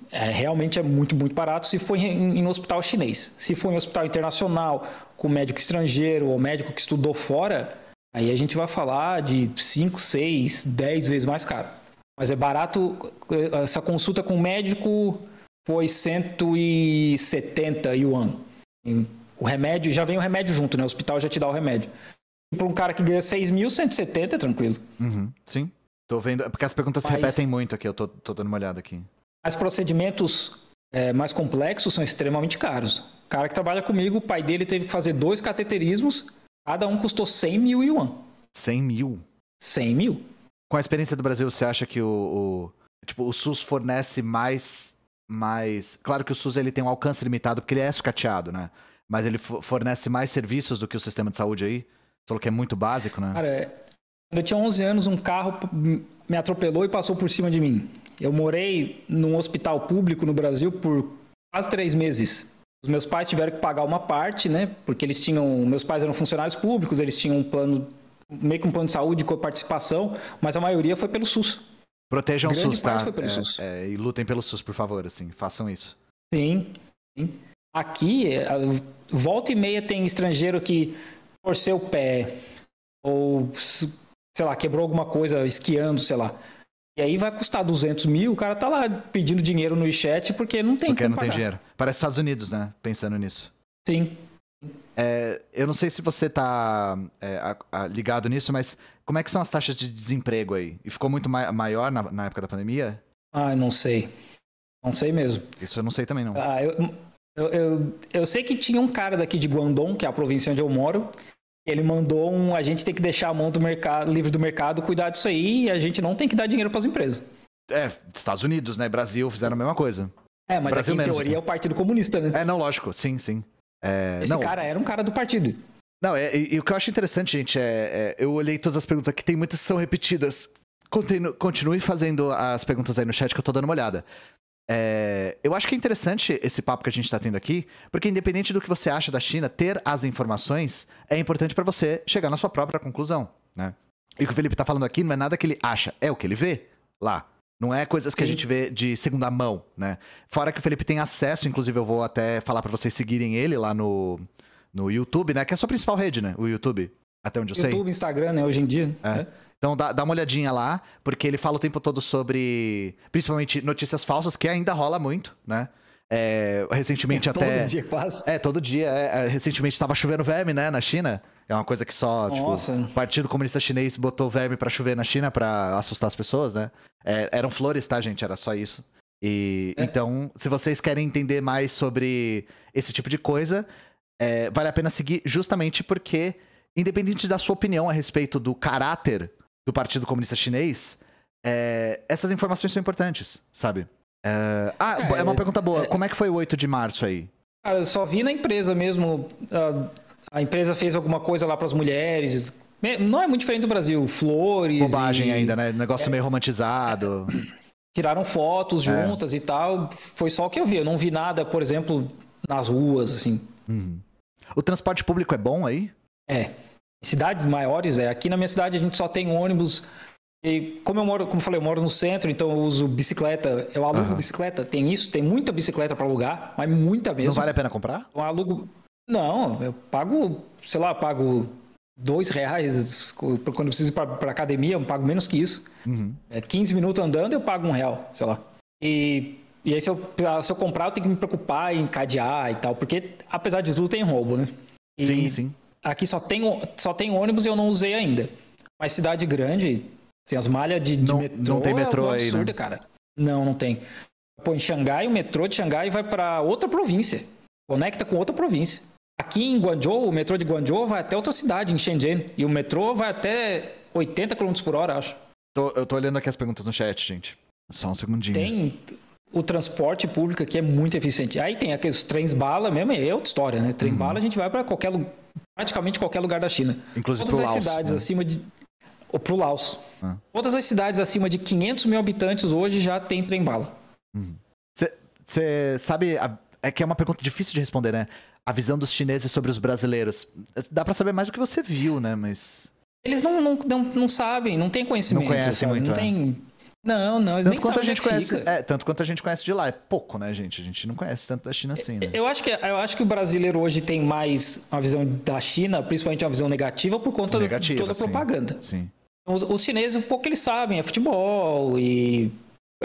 Realmente é muito, muito barato se for em hospital chinês. Se for em hospital internacional, com médico estrangeiro ou médico que estudou fora, aí a gente vai falar de 5, 6, 10 vezes mais caro. Mas é barato. Essa consulta com o médico foi 170 yuan. O remédio, já vem o remédio junto, né? O hospital já te dá o remédio. E para um cara que ganha 6.170 é tranquilo. Sim. Tô vendo. Porque as perguntas se repetem muito aqui, eu tô dando uma olhada aqui. Mas procedimentos mais complexos são extremamente caros. O cara que trabalha comigo, o pai dele teve que fazer 2 cateterismos, cada um custou 100 mil yuan. 100 mil? 100 mil. Com a experiência do Brasil, você acha que o SUS fornece mais... Claro que o SUS ele tem um alcance limitado, porque ele é sucateado, né? Mas ele fornece mais serviços do que o sistema de saúde aí? Você falou que é muito básico, né? Cara, quando eu tinha 11 anos, um carro me atropelou e passou por cima de mim. Eu morei num hospital público no Brasil por quase 3 meses. Os meus pais tiveram que pagar uma parte, né? Porque eles tinham... Meus pais eram funcionários públicos, eles tinham um plano... Meio que um plano de saúde com participação, mas a maioria foi pelo SUS. Protejam o SUS, tá? Foi pelo SUS. E lutem pelo SUS, por favor, assim. Façam isso. Sim. Aqui, volta e meia tem estrangeiro que torceu o pé ou, sei lá, quebrou alguma coisa esquiando, sei lá. E aí vai custar 200 mil, o cara tá lá pedindo dinheiro no WeChat porque não tem Porque não tem dinheiro. Parece Estados Unidos, né? Pensando nisso. Sim. Eu não sei se você tá ligado nisso, mas como é que são as taxas de desemprego aí? E ficou muito maior na época da pandemia? Ah, não sei. Não sei mesmo. Isso eu não sei também, não. Eu sei que tinha um cara daqui de Guangdong, que é a província onde eu moro. Ele mandou a gente tem que deixar a mão do mercado, livre do mercado, cuidar disso aí, e a gente não tem que dar dinheiro para as empresas. Estados Unidos, né? Brasil fizeram a mesma coisa. Mas Brasil aqui, em teoria, é o Partido Comunista, né? Não, lógico. Sim. Esse cara era um cara do partido. Não, e o que eu acho interessante, gente, eu olhei todas as perguntas aqui, tem muitas que são repetidas. Continue fazendo as perguntas aí no chat que eu tô dando uma olhada. Eu acho que é interessante esse papo que a gente tá tendo aqui, porque independente do que você acha da China, ter as informações é importante pra você chegar na sua própria conclusão, né? E o que o Felipe tá falando aqui não é nada que ele acha, é o que ele vê lá. Não é coisas que a gente vê de segunda mão, né? Fora que o Felipe tem acesso, inclusive eu vou até falar pra vocês seguirem ele lá no YouTube, né? Que é a sua principal rede, né? O YouTube, até onde eu sei. YouTube, Instagram, né? Hoje em dia. Então dá uma olhadinha lá, porque ele fala o tempo todo sobre, principalmente, notícias falsas, que ainda rola muito, né? Recentemente até... Todo dia quase. Todo dia. Recentemente estava chovendo verme, né, na China. É uma coisa que só, Nossa. tipo, o Partido Comunista Chinês botou verme pra chover na China pra assustar as pessoas, né? Eram flores, tá, gente? Era só isso. Então, se vocês querem entender mais sobre esse tipo de coisa, vale a pena seguir justamente porque, independente da sua opinião a respeito do caráter do Partido Comunista Chinês, essas informações são importantes, sabe? É uma pergunta boa. Como é que foi o 8 de março aí? Cara, eu só vi na empresa mesmo. A empresa fez alguma coisa lá para as mulheres. Não é muito diferente do Brasil. Flores. Bobagem ainda, né? Negócio meio romantizado. Tiraram fotos juntas e tal. Foi só o que eu vi. Eu não vi nada, por exemplo, nas ruas, assim. Uhum. O transporte público é bom aí? Cidades maiores, Aqui na minha cidade a gente só tem ônibus. E como eu falei, eu moro no centro, então eu uso bicicleta. Eu alugo bicicleta. Tem muita bicicleta para alugar, mas muita mesmo. Não vale a pena comprar? Eu alugo. Não, eu pago, sei lá, pago R$2 quando eu preciso ir para academia, eu pago menos que isso. 15 minutos andando, eu pago R$1, sei lá. E aí se eu comprar, eu tenho que me preocupar em cadear e tal, porque apesar de tudo tem roubo, né? Sim. Aqui só tem ônibus e eu não usei ainda. Mas cidade grande, tem as malhas de metrô. Não tem metrô é aí, absurdo, né? Cara. Não tem. Pô, em Xangai, o metrô de Xangai vai para outra província. Conecta com outra província. Aqui em Guangzhou, o metrô de Guangzhou vai até outra cidade, em Shenzhen. E o metrô vai até 80 km por hora, acho. Eu tô olhando aqui as perguntas no chat, gente. Só um segundinho. Tem o transporte público aqui é muito eficiente. Aí tem aqueles trens bala mesmo, é outra história, né? Trem bala a gente vai para praticamente qualquer lugar da China. Inclusive todas pro as Laos, cidades né? acima de... Ou pro Laos. Todas as cidades acima de 500 mil habitantes hoje já tem trem bala. Você sabe... É que é uma pergunta difícil de responder, né? A visão dos chineses sobre os brasileiros. Dá pra saber mais do que você viu, né? Mas... Eles não sabem, não têm conhecimento. Não conhecem muito, não tem... Não, eles tanto nem quanto sabem a gente conhece, fica. tanto quanto a gente conhece de lá. É pouco, né, gente? A gente não conhece tanto da China assim, né? Eu acho que o brasileiro hoje tem mais uma visão da China, principalmente uma visão negativa, por conta de toda a propaganda. Sim. Os chineses, um pouco eles sabem, é futebol e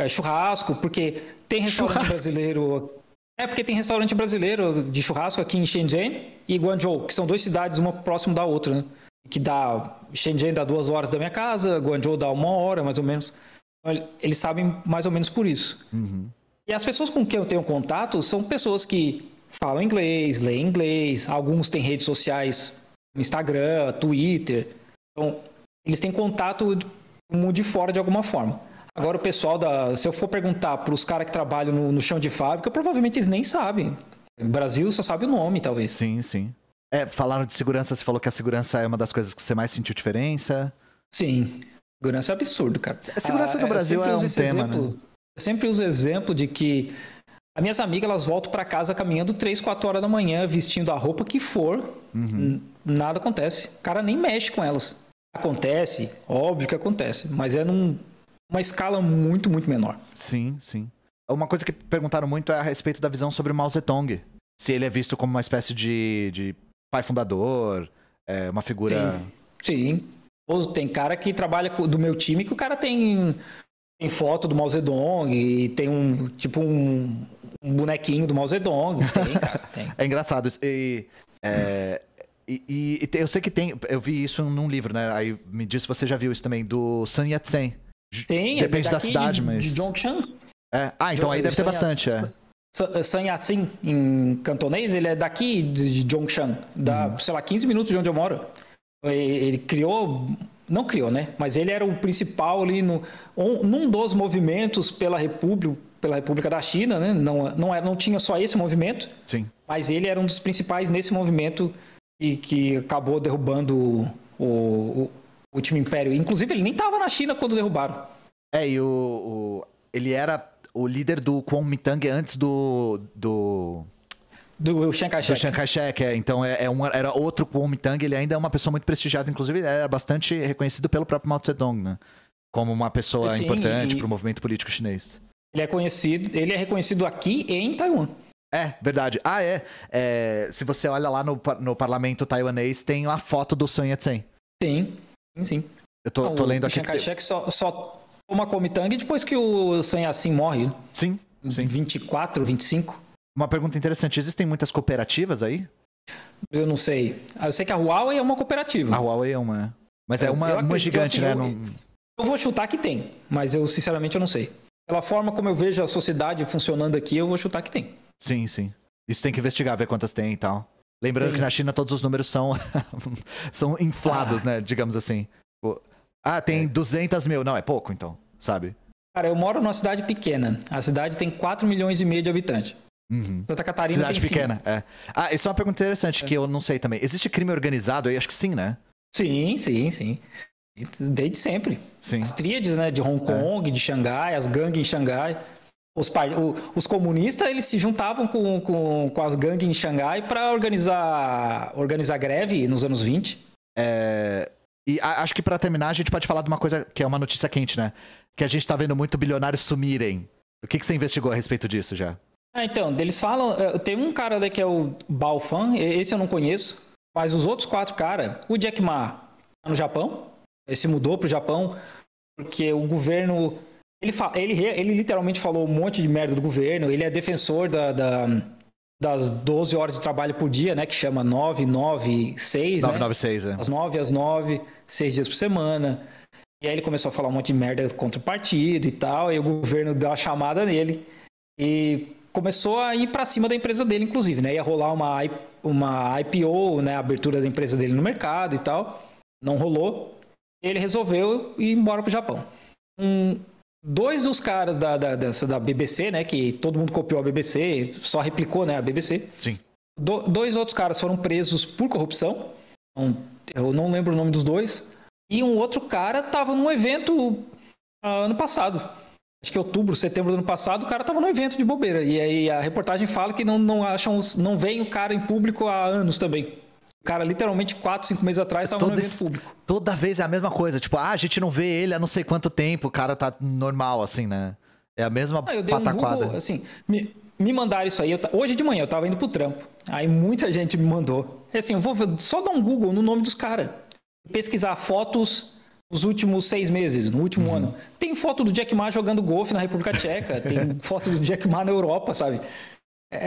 churrasco, porque tem restaurante brasileiro... porque tem restaurante brasileiro de churrasco aqui em Shenzhen e Guangzhou, que são duas cidades, uma próxima da outra, né? Shenzhen dá 2 horas da minha casa, Guangzhou dá 1 hora, mais ou menos. Eles sabem mais ou menos por isso. E as pessoas com quem eu tenho contato são pessoas que falam inglês, leem inglês, alguns têm redes sociais, Instagram, Twitter. Então, eles têm contato com o mundo de fora de alguma forma. Agora o pessoal se eu for perguntar para os caras que trabalham no chão de fábrica, provavelmente eles nem sabem. No Brasil só sabe o nome, talvez. Sim. Falaram de segurança, você falou que a segurança é uma das coisas que você mais sentiu diferença. Sim. Segurança é absurdo, cara. A segurança no Brasil é um tema, né? Eu sempre uso o exemplo de que as minhas amigas, elas voltam para casa caminhando 3, 4 horas da manhã, vestindo a roupa que for. Nada acontece. O cara nem mexe com elas. Acontece, óbvio que acontece, mas é numa escala muito, muito menor. Sim. Uma coisa que perguntaram muito é a respeito da visão sobre o Mao Zedong. Se ele é visto como uma espécie de pai fundador, uma figura... Sim. Tem cara que trabalha do meu time que o cara tem foto do Mao Zedong e tem um bonequinho do Mao Zedong. Tem, cara, tem. É engraçado isso. E Eu sei que tem. Eu vi isso num livro, né? Aí me diz se você já viu isso também, do Sun Yat-sen. Tem, depende da cidade, mas. De Zhongshan. Então aí deve ter bastante. Sun Yat-sen, em cantonês, ele é daqui de Zhongshan. Dá, sei lá, 15 minutos de onde eu moro. Ele criou. Não criou, né? Mas ele era o principal ali num dos movimentos pela República da China, né? Não tinha só esse movimento. Sim. Mas ele era um dos principais nesse movimento e que acabou derrubando o último império. Inclusive, ele nem estava na China quando derrubaram. Ele era o líder do Kuomintang antes do Chiang Kai-shek. Do Chiang Kai-shek, então era outro Kuomintang, ele ainda é uma pessoa muito prestigiada, inclusive ele era bastante reconhecido pelo próprio Mao Zedong, né? Como uma pessoa importante para o movimento político chinês. Ele é reconhecido aqui e em Taiwan. Verdade. Se você olha lá no parlamento taiwanês, tem a foto do Sun Yat-sen. Sim. Eu tô lendo aqui. O Chiang Kai-shek só toma Kuomintang depois que o Sun Yat-sen morre. Sim. 24, 25. Uma pergunta interessante, existem muitas cooperativas aí? Eu não sei. Eu sei que a Huawei é uma cooperativa. A Huawei é uma. Mas é uma gigante, né? Eu vou chutar que tem, mas sinceramente eu não sei. Pela forma como eu vejo a sociedade funcionando aqui, eu vou chutar que tem. Sim. Isso tem que investigar, ver quantas tem e tal. Lembrando que na China todos os números são inflados, né? Digamos assim. Tem 200 mil. Não, é pouco então, sabe? Cara, eu moro numa cidade pequena. A cidade tem 4,5 milhões de habitantes. Santa Catarina cidade tem pequena, 5. Isso é uma pergunta interessante que eu não sei também. Existe crime organizado aí? Acho que sim, né? Sim. Desde sempre. Sim. As tríades, né? De Hong Kong, de Xangai, as gangues em Xangai. Os comunistas, eles se juntavam com as gangues em Xangai para organizar greve nos anos 20. E acho que para terminar, a gente pode falar de uma coisa que é uma notícia quente, né? Que a gente tá vendo muito bilionários sumirem. O que você investigou a respeito disso já? Então, eles falam... Tem um cara ali que é o Bao Fan, esse eu não conheço, mas os outros 4 caras... O Jack Ma tá no Japão, ele se mudou pro Japão, porque o governo... Ele literalmente falou um monte de merda do governo, ele é defensor das 12 horas de trabalho por dia, né, que chama 996, 996, né? Às 9 às 9, 6 dias por semana. E aí ele começou a falar um monte de merda contra o partido e tal, e o governo deu uma chamada nele e começou a ir para cima da empresa dele, inclusive, né? Ia rolar uma IPO, né? A abertura da empresa dele no mercado e tal. Não rolou. Ele resolveu ir embora pro Japão. 2 dos caras da BBC, né? Que todo mundo copiou a BBC, só replicou, né? A BBC. Sim. 2 outros caras foram presos por corrupção. Eu não lembro o nome dos 2. E um outro cara tava num evento ano passado. Acho que outubro, setembro do ano passado, o cara tava no evento de bobeira. E aí a reportagem fala que não vem o cara em público há anos também. O cara, literalmente, 4, 5 meses atrás, tava no evento público. Toda vez é a mesma coisa. Tipo, a gente não vê ele há não sei quanto tempo. O cara tá normal, assim, né? É a mesma pataquada. Google, assim, me mandaram isso aí. Hoje de manhã eu tava indo pro trampo. Aí muita gente me mandou. Assim, eu vou só dar um Google no nome dos caras. Pesquisar fotos nos últimos 6 meses, no último ano. Tem foto do Jack Ma jogando golfe na República Tcheca, tem foto do Jack Ma na Europa, sabe?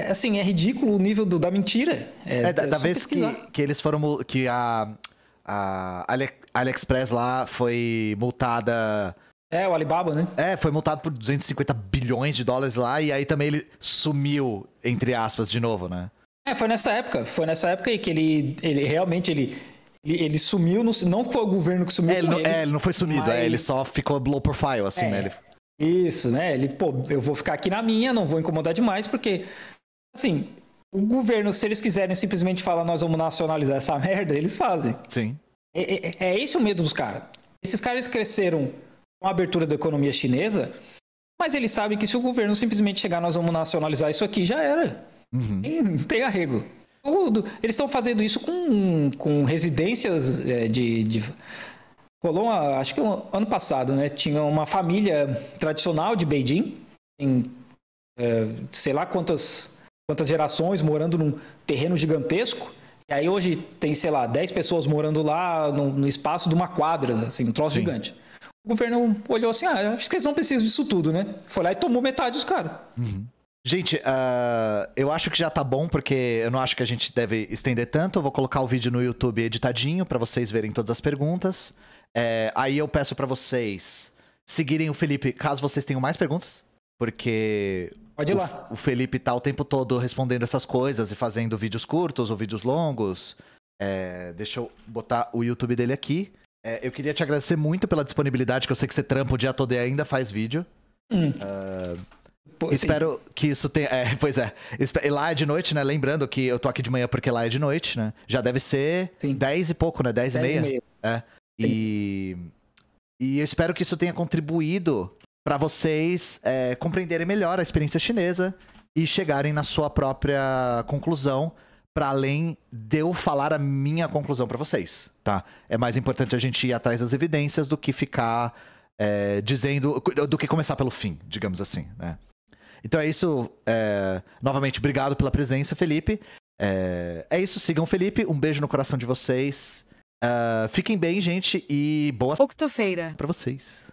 Assim, é ridículo o nível da mentira. Da vez que eles foram... Que a AliExpress lá foi multada... O Alibaba, né? Foi multado por 250 bilhões de dólares lá, e aí também ele sumiu, entre aspas, de novo, né? Foi nessa época aí que ele realmente... Ele sumiu, não foi o governo que sumiu com ele. Ele não foi sumido, mas... ele só ficou low profile, assim, né? Isso, né? Eu vou ficar aqui na minha, não vou incomodar demais, porque, assim, o governo, se eles quiserem simplesmente falar nós vamos nacionalizar essa merda, eles fazem. Sim. É esse o medo dos caras. Esses caras cresceram com a abertura da economia chinesa, mas eles sabem que se o governo simplesmente chegar nós vamos nacionalizar isso aqui, já era. Não tem arrego. Eles estão fazendo isso com residências rolou acho que ano passado, né? Tinha uma família tradicional de Beijing, tem sei lá quantas gerações morando num terreno gigantesco, e aí hoje tem, sei lá, 10 pessoas morando lá no espaço de uma quadra, assim, um troço gigante. O governo olhou assim, acho que eles não precisam disso tudo, né? Foi lá e tomou metade dos caras. Gente, eu acho que já tá bom, porque eu não acho que a gente deve estender tanto. Eu vou colocar o vídeo no YouTube editadinho pra vocês verem todas as perguntas. Aí eu peço pra vocês seguirem o Felipe, caso vocês tenham mais perguntas. Porque Pode ir lá. o Felipe tá o tempo todo respondendo essas coisas e fazendo vídeos curtos ou vídeos longos. Deixa eu botar o YouTube dele aqui. Eu queria te agradecer muito pela disponibilidade, que eu sei que você trampa o dia todo e ainda faz vídeo. Pô, Espero que isso tenha... pois é. E lá é de noite, né? Lembrando que eu tô aqui de manhã porque lá é de noite, né? Já deve ser 10 e pouco, né? 10 e meia. E eu espero que isso tenha contribuído pra vocês compreenderem melhor a experiência chinesa e chegarem na sua própria conclusão, pra além de eu falar a minha conclusão pra vocês, tá? É mais importante a gente ir atrás das evidências do que ficar dizendo... do que começar pelo fim, digamos assim, né? Então é isso. Novamente, obrigado pela presença, Felipe. É isso, sigam o Felipe. Um beijo no coração de vocês. Fiquem bem, gente, e boa Octofeira pra vocês.